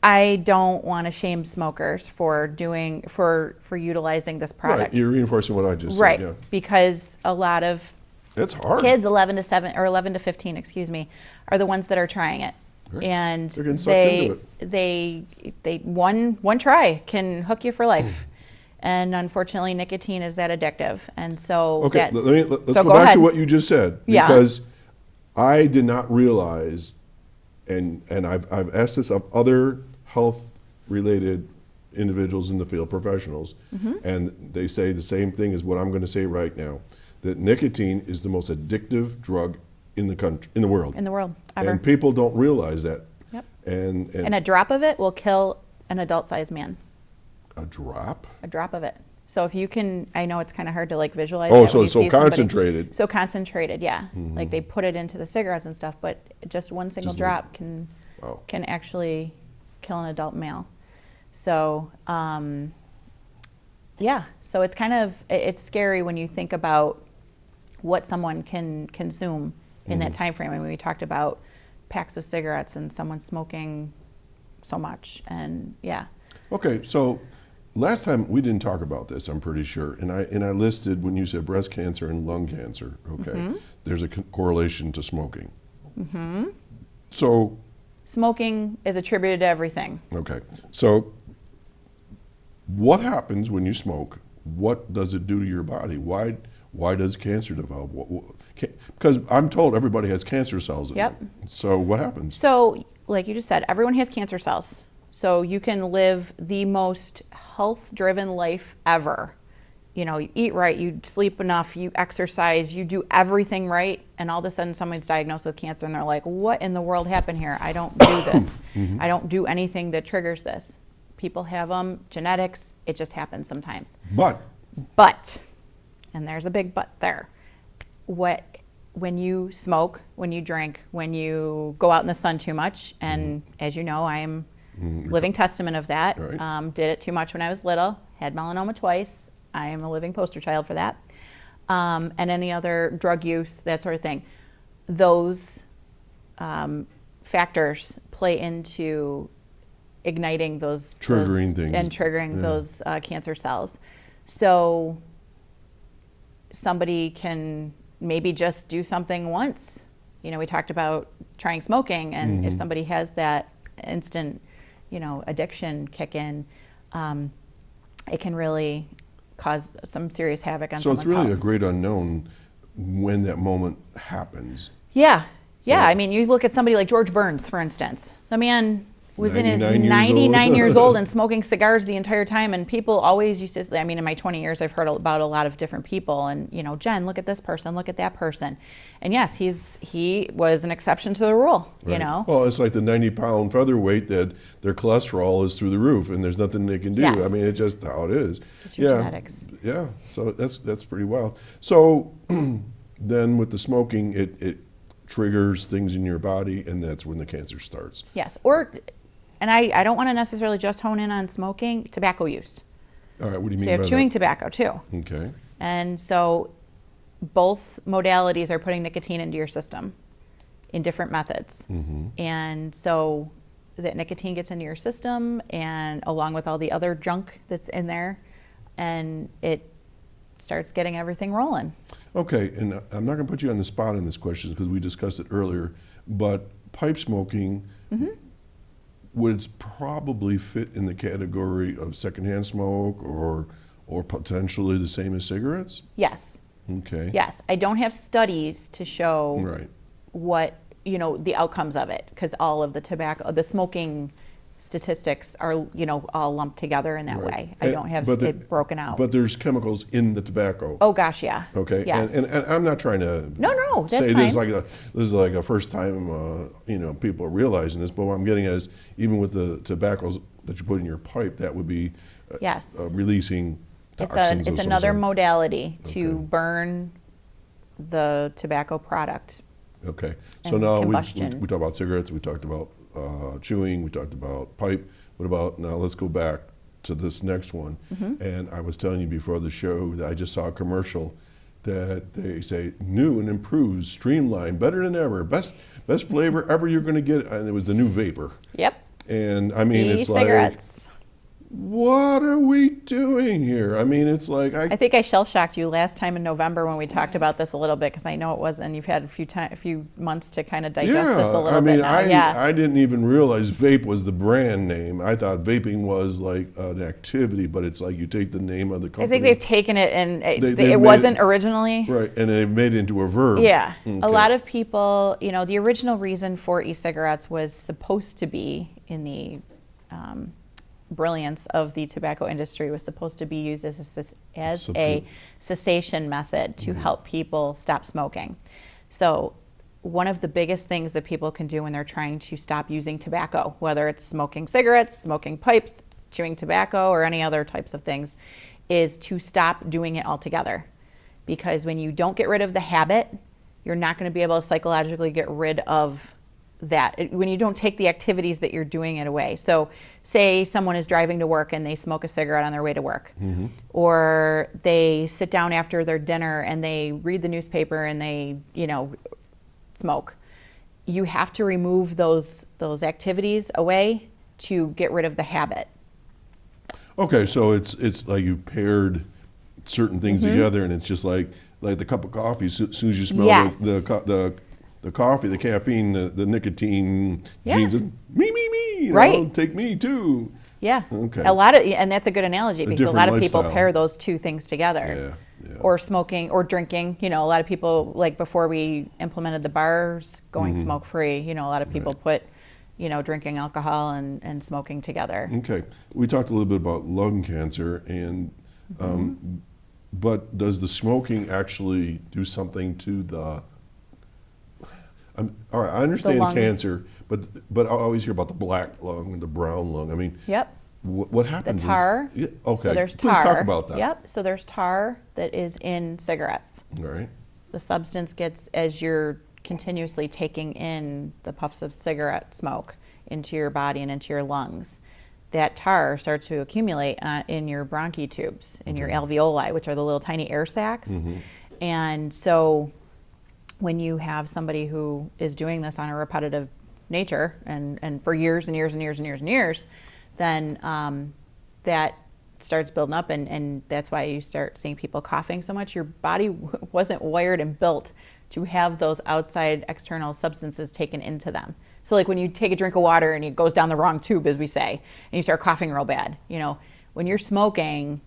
S5: I don't want to shame smokers for utilizing this product.
S2: Right, you're reinforcing what I just
S5: Right,
S2: said. Yeah.
S5: because a lot of
S2: It's hard.
S5: kids 11 to 15, are the ones that are trying it.
S2: Right.
S5: And
S2: They're getting sucked into
S5: they one try can hook you for life. And unfortunately, nicotine is that addictive. And so
S2: Okay, let's
S5: so
S2: go back
S5: ahead.
S2: to what you just said.
S5: Yeah.
S2: Because I did not realize, and I've asked this of other health-related individuals in the field, professionals, and they say the same thing as what I'm going to say right now, that nicotine is the most addictive drug in the country, in the world.
S5: In the world, ever.
S2: And people don't realize that.
S5: Yep.
S2: And
S5: And a drop of it will kill an adult-sized man.
S2: a drop?
S5: A drop of it. So if you can, I know it's kind of hard to like visualize.
S2: Oh,
S5: that
S2: so
S5: when you
S2: it's so
S5: see somebody.
S2: concentrated.
S5: So concentrated, yeah. Like they put it into the cigarettes and stuff, but just one single
S2: Just
S5: drop can
S2: Wow.
S5: actually kill an adult male. So yeah, so it's kind of it's scary when you think about what someone can consume in that time frame. I mean, we talked about packs of cigarettes and someone smoking so much, and yeah.
S2: Okay, so last time we didn't talk about this, I'm pretty sure, and I listed when you said breast cancer and lung cancer. Okay, there's a correlation to smoking. So
S5: Smoking is attributed to everything.
S2: okay, so what happens when you smoke? What does it do to your body? Why does cancer develop? Because I'm told everybody has cancer cells in
S5: Yep.
S2: them. So what happens?
S5: So, like you just said, everyone has cancer cells. So you can live the most health-driven life ever. You eat right, you sleep enough, you exercise, you do everything right, and all of a sudden someone's diagnosed with cancer and they're like, what in the world happened here? I don't do this. I don't do anything that triggers this. People have them, genetics, it just happens sometimes. But, and there's a big but there, when you smoke, when you drink, when you go out in the sun too much, and as you know, I am living testament of that.
S2: Right.
S5: Did it too much when I was little, had melanoma twice. I am a living poster child for that. And any other drug use, that sort of thing. Those factors play into igniting those
S2: Triggering things.
S5: and triggering those cancer cells. So somebody can maybe just do something once. We talked about trying smoking, and if somebody has that instant, addiction kick in, it can really cause some serious havoc on
S2: So
S5: someone's
S2: it's really
S5: health.
S2: a great unknown when that moment happens.
S5: Yeah.
S2: So-
S5: Yeah. I mean, you look at somebody like George Burns, for instance. The man was in his
S2: 99 years
S5: 99
S2: old.
S5: years old and smoking cigars the entire time. And people always used to, I mean, in my 20 years, I've heard about a lot of different people. And, Jen, look at this person, look at that person. And yes, he was an exception to the rule,
S2: Right. Well, it's like the 90-pound featherweight that their cholesterol is through the roof, and there's nothing they can do.
S5: Yes.
S2: I mean, it's just how it is.
S5: Just your genetics.
S2: Yeah. So that's pretty wild. So then with the smoking, it triggers things in your body, and that's when the cancer starts.
S5: Yes. And I don't want to necessarily just hone in on smoking, tobacco use.
S2: All right. What do you
S5: So
S2: mean
S5: you have
S2: by
S5: chewing
S2: that?
S5: tobacco too.
S2: Okay.
S5: And so both modalities are putting nicotine into your system in different methods. And so that nicotine gets into your system, and along with all the other junk that's in there, and it starts getting everything rolling.
S2: Okay, and I'm not going to put you on the spot on this question because we discussed it earlier, but pipe smoking would probably fit in the category of secondhand smoke or potentially the same as cigarettes?
S5: Yes.
S2: Okay.
S5: Yes. I don't have studies to show
S2: Right.
S5: what, the outcomes of it, because all of the smoking statistics are, all lumped together in that
S2: Right.
S5: way. I don't have it broken out.
S2: But there's chemicals in the tobacco.
S5: Oh gosh, yeah.
S2: Okay.
S5: Yes.
S2: And I'm not trying to
S5: No, that's
S2: say this
S5: fine.
S2: is like a first time people are realizing this, but what I'm getting at is even with the tobaccos that you put in your pipe, that would be
S5: Yes.
S2: releasing toxins.
S5: It's
S2: of some
S5: another
S2: sort.
S5: modality to
S2: Okay.
S5: burn the tobacco product.
S2: Okay, so
S5: and
S2: now we
S5: combustion.
S2: talked about cigarettes, we talked about chewing, we talked about pipe. What about, now let's go back to this next one.
S5: Mm-hmm.
S2: And I was telling you before the show that I just saw a commercial that they say new and improved, streamlined, better than ever, best flavor ever you're going to get, and it was the new vapor.
S5: Yep.
S2: And I mean, it's like,
S5: E-cigarettes.
S2: what are we doing here? I mean, it's like
S5: I think I shell shocked you last time in November when we talked about this a little bit, because I know it was, and you've had a few months to kind of digest this a little
S2: I mean,
S5: bit now.
S2: I didn't even realize vape was the brand name. I thought vaping was like an activity, but it's like you take the name of the company.
S5: I think they've taken it, and
S2: They've
S5: it
S2: made
S5: wasn't
S2: it-
S5: originally.
S2: Right, and they made it into a verb.
S5: Yeah.
S2: Okay.
S5: A lot of people, the original reason for e-cigarettes was supposed to be, in the brilliance of the tobacco industry, was supposed to be used as a cessation method to help people stop smoking. So one of the biggest things that people can do when they're trying to stop using tobacco, whether it's smoking cigarettes, smoking pipes, chewing tobacco, or any other types of things, is to stop doing it altogether. Because when you don't get rid of the habit, you're not going to be able to psychologically get rid of that. When you don't take the activities that you're doing it away. So say someone is driving to work and they smoke a cigarette on their way to work.
S2: Mm-hmm.
S5: Or they sit down after their dinner and they read the newspaper and they, smoke. You have to remove those activities away to get rid of the habit.
S2: Okay, so it's like you've paired certain things together, and it's just like the cup of coffee. As soon as you smell
S5: Yes.
S2: the coffee, the caffeine, the nicotine,
S5: Yeah.
S2: genes, me,
S5: Right.
S2: take me too.
S5: Yeah.
S2: Okay.
S5: And that's a good analogy, because a
S2: different
S5: lot of people
S2: lifestyle.
S5: pair those two things together.
S2: Yeah.
S5: Or smoking or drinking. A lot of people, like before we implemented the bars going smoke free, a lot of people put, drinking alcohol and smoking together.
S2: Okay, we talked a little bit about lung cancer, and but does the smoking actually do something to the? All right, I understand
S5: lung.
S2: cancer, but I always hear about the black lung and the brown lung. I mean,
S5: Yep.
S2: what happens?
S5: The tar.
S2: Yeah, okay,
S5: So there's tar.
S2: Please talk about that.
S5: Yep. So there's tar that is in cigarettes.
S2: All right.
S5: The substance gets, as you're continuously taking in the puffs of cigarette smoke into your body and into your lungs, that tar starts to accumulate in your bronchi tubes, in your alveoli, which are the little tiny air sacs. And so when you have somebody who is doing this on a repetitive nature and for years and years and years and years and years, then that starts building up, and that's why you start seeing people coughing so much. Your body wasn't wired and built to have those outside external substances taken into them. So like when you take a drink of water and it goes down the wrong tube, as we say, and you start coughing real bad, when you're smoking,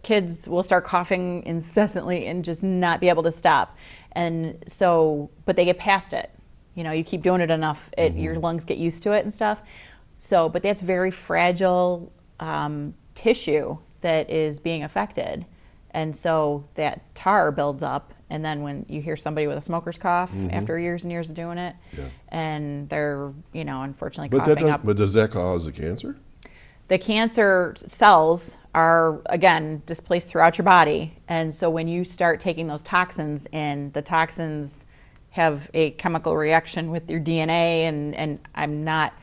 S5: kids will start coughing incessantly and just not be able to stop. And so, but they get past it. You keep doing it enough, your lungs get used to it and stuff. So, but that's very fragile tissue that is being affected. And so that tar builds up, and then when you hear somebody with a smoker's cough after years and years of doing it, and they're, unfortunately coughing up.
S2: But does that cause the cancer?
S5: The cancer cells are, again, displaced throughout your body. And so when you start taking those toxins in, the toxins have a chemical reaction with your DNA, and I'm not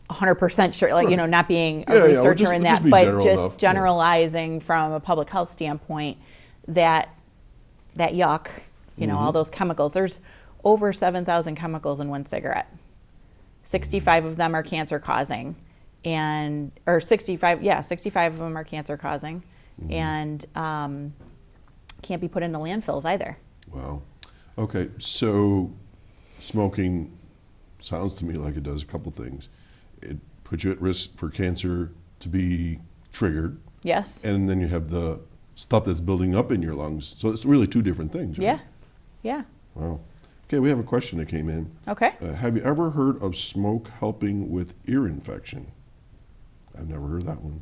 S5: 100% sure, not being a researcher in that, but just generalizing from a public health standpoint, that yuck, all those chemicals. There's over 7,000 chemicals in one cigarette. 65 of them are cancer causing, or 65 of them are cancer causing, and can't be put into landfills either.
S2: Wow. Okay, so smoking sounds to me like it does a couple things. It puts you at risk for cancer to be triggered.
S5: Yes.
S2: And then you have the stuff that's building up in your lungs. So it's really two different things, right?
S5: Yeah.
S2: Wow. Okay, we have a question that came in.
S5: Okay.
S2: Have you ever heard of smoke helping with ear infection? I've never heard that one.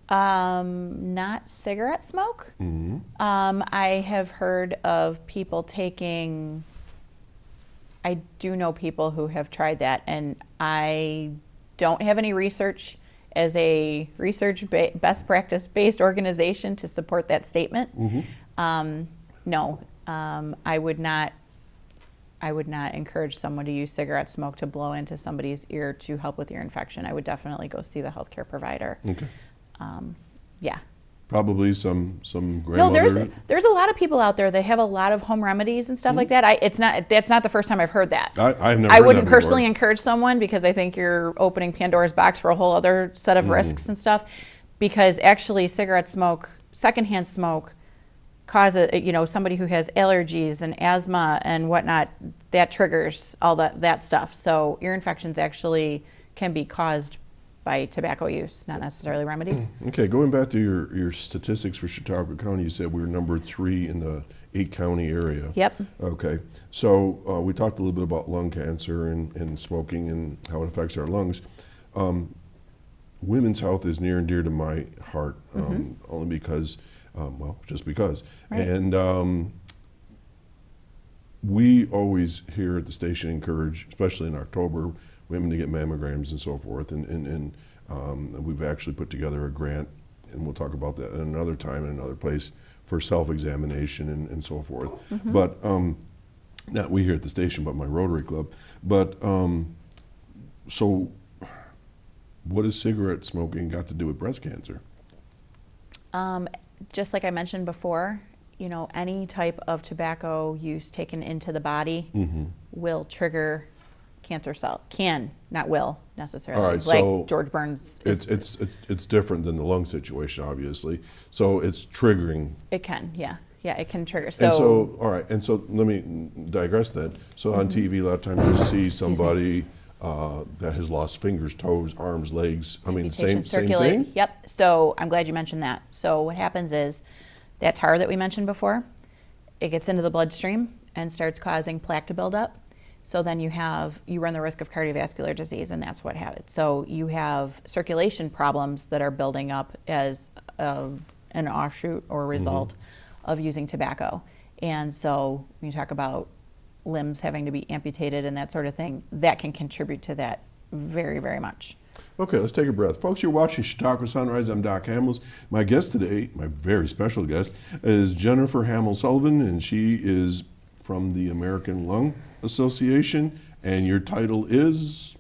S5: Not cigarette smoke. I have heard of people taking, I do know people who have tried that, and I don't have any research as a best practice-based organization to support that statement. No, I would not encourage someone to use cigarette smoke to blow into somebody's ear to help with ear infection. I would definitely go see the healthcare provider.
S2: Okay.
S5: Yeah.
S2: Probably some grandmother.
S5: No, there's a lot of people out there that have a lot of home remedies and stuff like that. That's not the first time I've heard that.
S2: I've never.
S5: I
S2: heard
S5: wouldn't
S2: that
S5: personally
S2: before.
S5: encourage someone, because I think you're opening Pandora's box for a whole other set of risks and stuff. Because actually, cigarette smoke, secondhand smoke, causes somebody who has allergies and asthma and whatnot. That triggers all that stuff. So ear infections actually can be caused by tobacco use, not necessarily remedy.
S2: Okay, going back to your statistics for Chautauqua County, you said we were number 3 in the 8-county area.
S5: Yep.
S2: Okay, so we talked a little bit about lung cancer and smoking and how it affects our lungs. Women's health is near and dear to my heart, only because, just because.
S5: Right.
S2: And we always here at the station encourage, especially in October, women to get mammograms and so forth, and we've actually put together a grant, and we'll talk about that at another time in another place, for self-examination and so forth. But not we here at the station, but my Rotary Club. But so what has cigarette smoking got to do with breast cancer?
S5: Just like I mentioned before, any type of tobacco use taken into the body will trigger cancer cell. Not will necessarily.
S2: All right,
S5: like
S2: so
S5: George Burns.
S2: It's different than the lung situation, obviously. So it's triggering.
S5: It can, yeah, it can trigger.
S2: And so, all right, and so let me digress then. So on TV, a lot of times you see somebody that has lost fingers, toes, arms, legs. I mean, same thing?
S5: Yep. So I'm glad you mentioned that. So what happens is that tar that we mentioned before, it gets into the bloodstream and starts causing plaque to build up. So then you run the risk of cardiovascular disease, and that's what happens. So you have circulation problems that are building up as an offshoot or result of using tobacco. And so when you talk about limbs having to be amputated and that sort of thing, that can contribute to that very, very much.
S2: Okay, let's take a breath. Folks, you're watching Chautauqua Sunrise. I'm Doc Hamels. My guest today, my very special guest, is Jennifer Hamels-Sullivan, and she is from the American Lung Association, and your title is?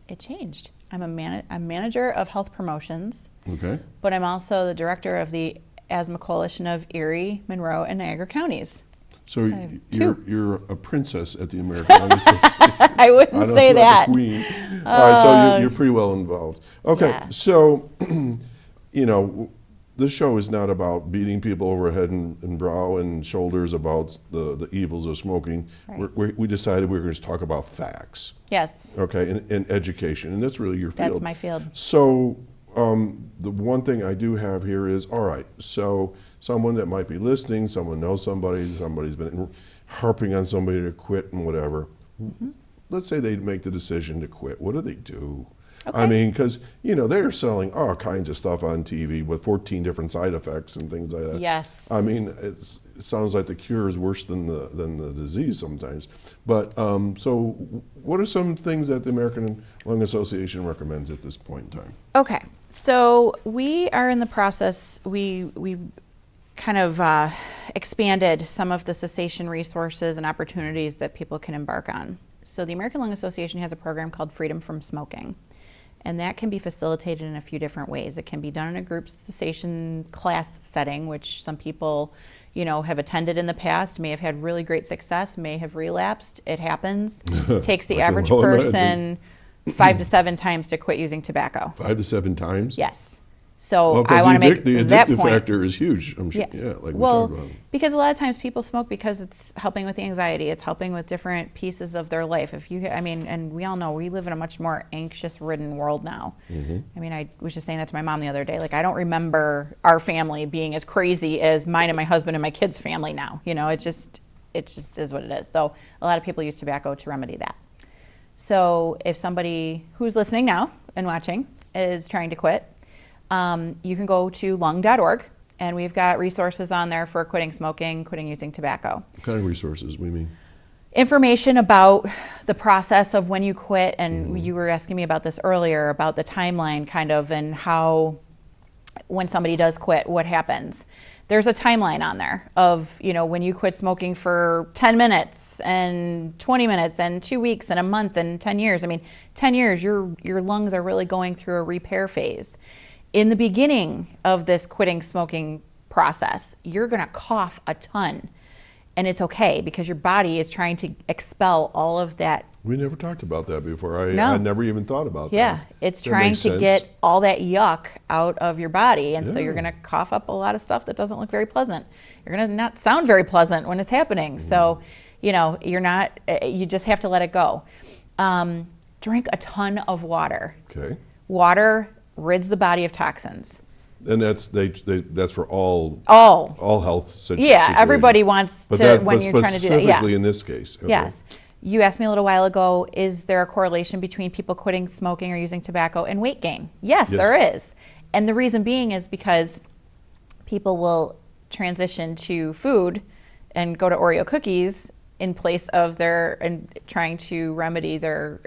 S5: It changed. I'm manager of health promotions.
S2: Okay.
S5: But I'm also the director of the Asthma Coalition of Erie, Monroe, and Niagara counties.
S2: So you're a princess at the American Lung Association.
S5: I wouldn't say that.
S2: The queen. All right, so you're pretty well involved. Okay,
S5: Yeah.
S2: so this show is not about beating people over head and brow and shoulders about the evils of smoking.
S5: Right.
S2: We decided we were going to talk about facts.
S5: Yes.
S2: Okay, and education, and that's really your field.
S5: That's my field.
S2: So the one thing I do have here is, all right, so someone that might be listening, someone knows somebody's been harping on somebody to quit and whatever. Let's say they make the decision to quit. What do they do?
S5: Okay.
S2: I mean, because, they're selling all kinds of stuff on TV with 14 different side effects and things like that.
S5: Yes.
S2: I mean, it sounds like the cure is worse than the disease sometimes. But so what are some things that the American Lung Association recommends at this point in time?
S5: Okay. So we are in the process, we've kind of expanded some of the cessation resources and opportunities that people can embark on. So the American Lung Association has a program called Freedom from Smoking. And that can be facilitated in a few different ways. It can be done in a group cessation class setting, which some people, have attended in the past, may have had really great success, may have relapsed. It happens. It takes the average person 5 to 7 times to quit using tobacco.
S2: 5 to 7 times?
S5: Yes. So
S2: Well,
S5: I want to make
S2: the
S5: that
S2: addictive
S5: point.
S2: factor is huge. I'm sure. Yeah, like we talked about.
S5: Because a lot of times people smoke because it's helping with the anxiety. It's helping with different pieces of their life. And we all know we live in a much more anxious-ridden world now. I mean, I was just saying that to my mom the other day. Like, I don't remember our family being as crazy as mine and my husband and my kids' family now. It just is what it is. So a lot of people use tobacco to remedy that. So if somebody who's listening now and watching is trying to quit, you can go to lung.org, and we've got resources on there for quitting smoking, quitting using tobacco.
S2: What kind of resources? What do you mean?
S5: information about the process of when you quit, and you were asking me about this earlier, about the timeline kind of, and how when somebody does quit, what happens. There's a timeline on there of, when you quit smoking for 10 minutes and 20 minutes and 2 weeks and a month and 10 years. I mean, 10 years, your lungs are really going through a repair phase. In the beginning of this quitting smoking process, you're gonna cough a ton. And it's okay, because your body is trying to expel all of that.
S2: We never talked about that before. I never even thought about that.
S5: Yeah, it's
S2: That
S5: trying
S2: makes
S5: to
S2: sense.
S5: get all that yuck out of your body. And so you're
S2: Yeah.
S5: going to cough up a lot of stuff that doesn't look very pleasant. You're going to not sound very pleasant when it's happening. So, you're not, you just have to let it go. Drink a ton of water.
S2: Okay.
S5: Water rids the body of toxins.
S2: And that's for all health situations.
S5: Yeah, everybody wants to, when you're trying to do that. Yeah.
S2: Specifically in this case. Okay.
S5: Yes. You asked me a little while ago, is there a correlation between people quitting smoking or using tobacco and weight gain? Yes, there is. And the reason being is because people will transition to food and go to Oreo cookies in place of and trying to remedy their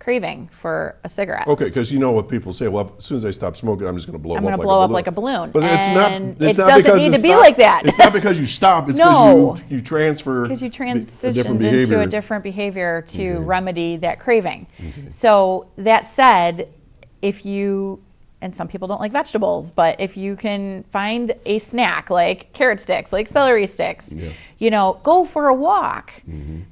S5: craving for a cigarette.
S2: Okay, because you know what people say, well, as soon as I stop smoking, I'm just going to blow up.
S5: I'm going to blow up like a balloon.
S2: But it's not.
S5: And
S2: It's
S5: it
S2: not
S5: doesn't
S2: because
S5: need
S2: it's
S5: to be
S2: not-
S5: like that.
S2: It's not because you stop. It's
S5: No.
S2: because you transfer.
S5: Because you
S2: a different
S5: transitioned
S2: behavior.
S5: into a different behavior to remedy that craving. So that said, and some people don't like vegetables, but if you can find a snack like carrot sticks, like celery sticks, go for a walk,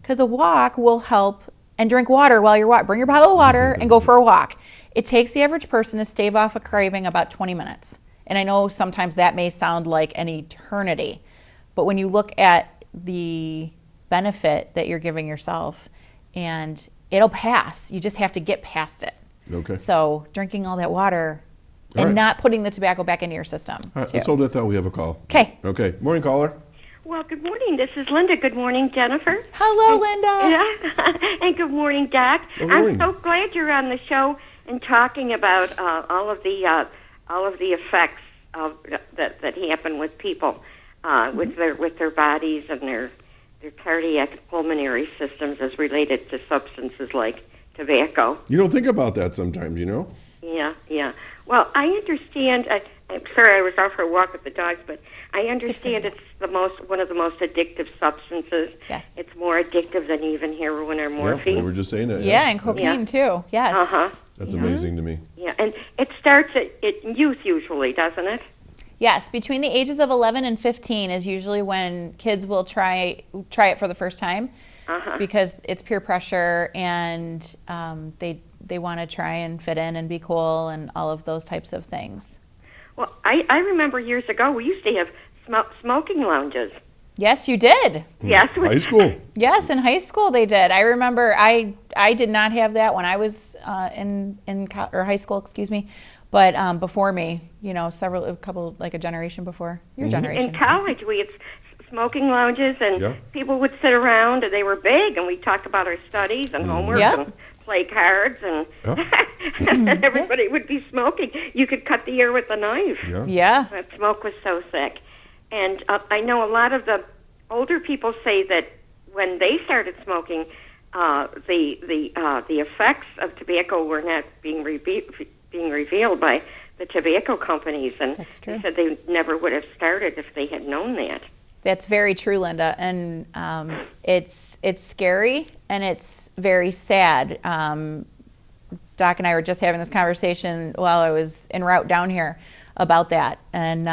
S5: because a walk will help. And drink water while you're walking. Bring your bottle of water and go for a walk. It takes the average person to stave off a craving about 20 minutes. And I know sometimes that may sound like an eternity, but when you look at the benefit that you're giving yourself, and it'll pass. You just have to get past it.
S2: Okay.
S5: So drinking all that water and
S2: right.
S5: not putting the tobacco back into your system.
S2: All right,
S5: too.
S2: let's hold that thought. We have a call.
S5: Okay.
S2: Okay. Morning, caller.
S6: Well, good morning. This is Linda. Good morning, Jennifer.
S5: Hello, Linda.
S6: Yeah. And good morning, Doc.
S2: Good morning.
S6: I'm so glad you're on the show and talking about all of the effects of that happen with people with their bodies and their cardiac and pulmonary systems as related to substances like tobacco.
S2: You don't think about that sometimes,
S6: Yeah. Well, I understand. I'm sorry, I was out for a walk with the dogs, but I understand it's one of the most addictive substances.
S5: Yes.
S6: It's more addictive than even heroin or
S2: Yeah,
S6: morphine.
S2: we were just saying that.
S5: Yeah, and cocaine
S6: Yeah.
S5: too. Yes.
S6: Uh-huh.
S2: That's amazing to me.
S6: Yeah, and it starts at youth usually, doesn't it?
S5: Yes, between the ages of 11 and 15 is usually when kids will try it for the first time, because it's peer pressure, and they want to try and fit in and be cool and all of those types of things.
S6: Well, I remember years ago we used to have smoking lounges.
S5: Yes, you did.
S6: Yes.
S2: High school.
S5: Yes, in high school they did. I remember I did not have that when I was in high school, excuse me. But before me, a generation before your generation.
S6: In college, we had smoking lounges, and
S2: Yeah.
S6: people would sit around, and they were big, and we talked about our studies and homework
S5: Yep.
S6: and play cards, and
S2: Yeah.
S6: and everybody would be smoking. You could cut the air with a knife.
S2: Yeah.
S5: Yeah.
S6: That smoke was so thick. And I know a lot of the older people say that when they started smoking, the effects of tobacco were not being revealed by the tobacco companies, and
S5: That's true.
S6: they said they never would have started if they had known that.
S5: That's very true, Linda, and it's scary and it's very sad. Doc and I were just having this conversation while I was en route down here about that, and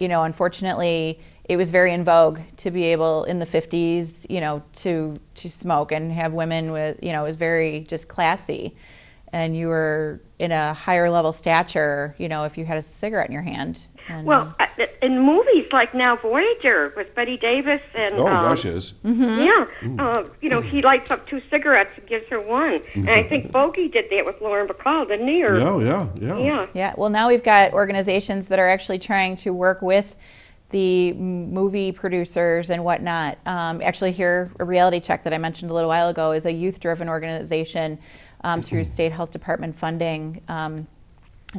S5: unfortunately, it was very in vogue to be able in the 50s, to smoke and have women with, it was very just classy, and you were in a higher level stature, if you had a cigarette in your hand. And,
S6: Well, in movies like now Voyager with Betty Davis and
S2: Oh, gosh, yes.
S6: he lights up 2 cigarettes and gives her one, and I think Bogey did that with Lauren Bacall, didn't he? Or,
S2: Yeah.
S5: Yeah, well, now we've got organizations that are actually trying to work with the movie producers and whatnot. Actually, here, a Reality Check that I mentioned a little while ago is a youth-driven organization through state health department funding and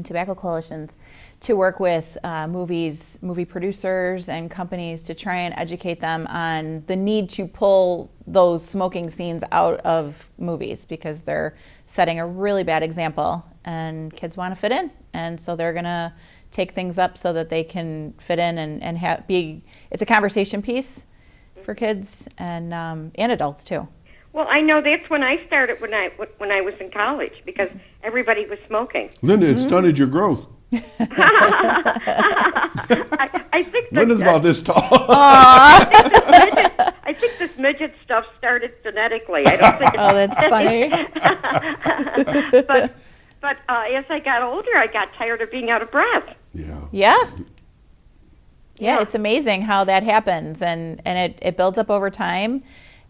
S5: tobacco coalitions to work with movie producers and companies to try and educate them on the need to pull those smoking scenes out of movies because they're setting a really bad example, and kids want to fit in, and so they're gonna take things up so that they can fit in and be. It's a conversation piece for kids and adults too.
S6: Well, I know that's when I started when I was in college because everybody was smoking.
S2: Linda, it stunted your growth.
S6: I think
S2: Linda's about this tall.
S6: I think this midget stuff started genetically. I don't think.
S5: Oh, that's funny.
S6: But as I got older, I got tired of being out of breath.
S5: Yeah, it's amazing how that happens, and it builds up over time.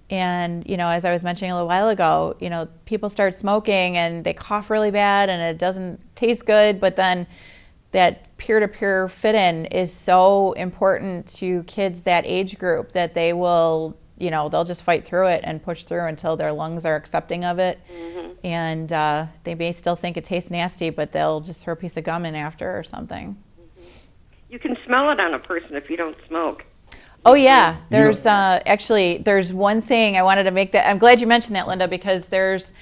S5: And, as I was mentioning a little while ago, people start smoking and they cough really bad and it doesn't taste good, but then that peer-to-peer fit-in is so important to kids that age group that they will, they'll just fight through it and push through until their lungs are accepting of it. Mm-hmm. And they may still think it tastes nasty, but they'll just throw a piece of gum in after or something.
S6: Mm-hmm. You can smell it on a person if you don't smoke.
S5: Oh yeah, there's actually there's one thing I wanted to make that. I'm glad you mentioned that, Linda, because there's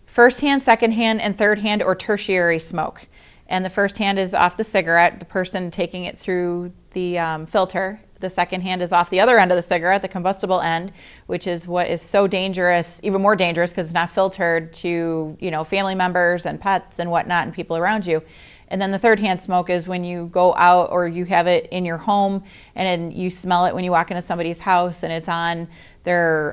S5: firsthand, secondhand, and thirdhand or tertiary smoke. And the first hand is off the cigarette, the person taking it through the filter. The second hand is off the other end of the cigarette, the combustible end, which is what is so dangerous, even more dangerous because it's not filtered to family members and pets and whatnot and people around you. And then the third hand smoke is when you go out or you have it in your home and then you smell it when you walk into somebody's house and it's on their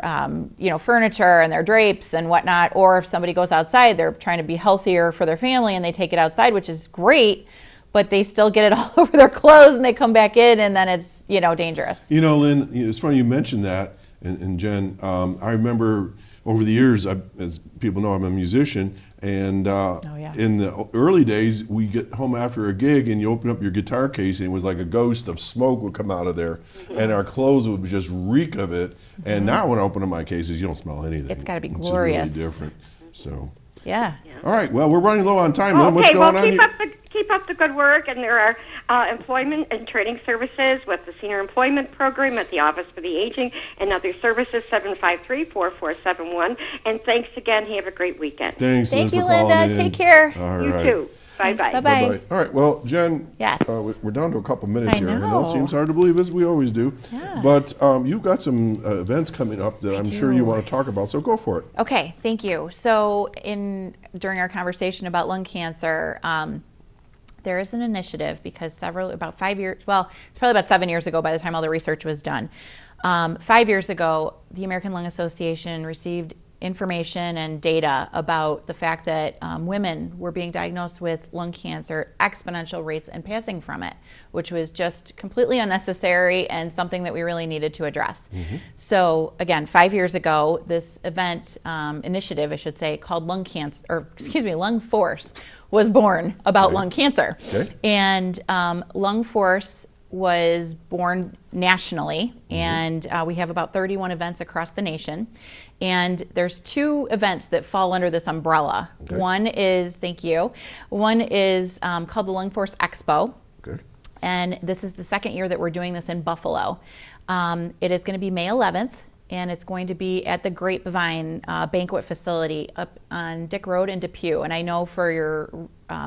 S5: furniture and their drapes and whatnot. Or if somebody goes outside, they're trying to be healthier for their family and they take it outside, which is great, but they still get it all over their clothes and they come back in and then it's dangerous.
S2: Lynn, it's funny you mentioned that, and Jen, I remember over the years, as people know, I'm a musician, and in the early days, we get home after a gig and you open up your guitar case and it was like a ghost of smoke would come out of there, and our clothes would just reek of it. And now when I open up my cases, you don't smell anything.
S5: It's got to be glorious.
S2: It's really different. So.
S5: Yeah.
S2: All right. Well, we're running low on time. Lynn, what's going on?
S6: Keep up the good work, and there are employment and training services with the Senior Employment Program at the Office for the Aging and other services, 753-4471. And thanks again. Have a great weekend.
S2: Thanks,
S5: Thank you,
S2: Lynn, for
S5: Linda. Take care.
S2: All right.
S6: You too. Bye-bye.
S5: Bye-bye.
S2: All right. Well, Jen,
S5: yes.
S2: We're down to a couple minutes here.
S5: I
S2: I know it seems hard to believe, as we always do.
S5: Yeah.
S2: But you've got some events coming up that I'm sure you want to talk about, so go for it.
S5: Okay, thank you. So during our conversation about lung cancer, there is an initiative because about 5 years, well, it's probably about 7 years ago by the time all the research was done. 5 years ago, the American Lung Association received information and data about the fact that women were being diagnosed with lung cancer exponential rates and passing from it, which was just completely unnecessary and something that we really needed to address. Mm-hmm. So again, 5 years ago, this event initiative, I should say, called Lung Force was born about lung cancer. Okay. And Lung Force was born nationally, and we have about 31 events across the nation. And there's 2 events that fall under this umbrella. Okay. One is called the Lung Force Expo. Okay. And this is the second year that we're doing this in Buffalo. It is going to be May 11th, and it's going to be at the Grapevine banquet facility up on Dick Road in Depew. And I know for your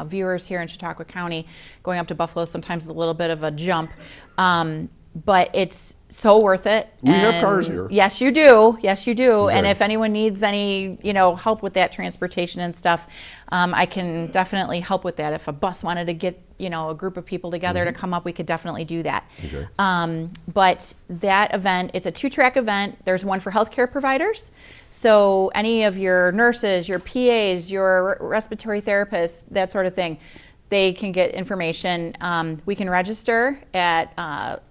S5: viewers here in Chautauqua County, going up to Buffalo sometimes is a little bit of a jump, but it's so worth it.
S2: We have cars here.
S5: Yes, you do. Yes, you do.
S2: Okay.
S5: And if anyone needs any, help with that transportation and stuff, I can definitely help with that. If a bus wanted to get, a group of people together to come up, we could definitely do that. Okay. But that event, it's a 2-track event. There's one for healthcare providers. So any of your nurses, your PAs, your respiratory therapists, that sort of thing, they can get information. We can register at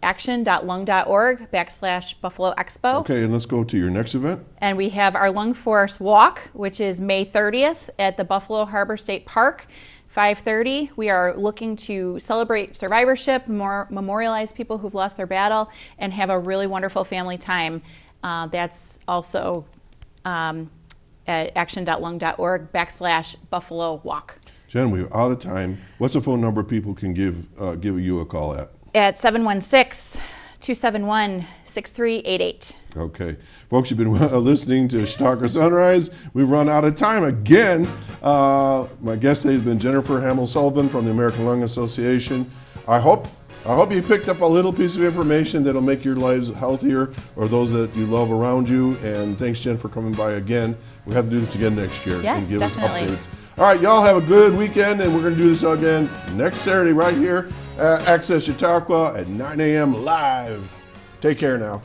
S5: action.lung.org/Buffalo Expo.
S2: Okay, and let's go to your next event.
S5: And we have our Lung Force Walk, which is May 30th at the Buffalo Harbor State Park, 5:30. We are looking to celebrate survivorship, memorialize people who've lost their battle, and have a really wonderful family time. That's also at action.lung.org/Buffalo Walk.
S2: Jen, we're out of time. What's the phone number people can give you a call at?
S5: At 716-271 888-888-6388.
S2: Okay. Folks, you've been listening to Chautauqua Sunrise. We've run out of time again. My guest today has been Jennifer Hamels-Sullivan from the American Lung Association. I hope you picked up a little piece of information that'll make your lives healthier, or those that you love around you. And thanks, Jen, for coming by again. We have to do this again next year
S5: Yes,
S2: and give
S5: definitely.
S2: us updates. All right, y'all have a good weekend, and we're going to do this again next Saturday right here at Access Chautauqua at 9 a.m. live. Take care now.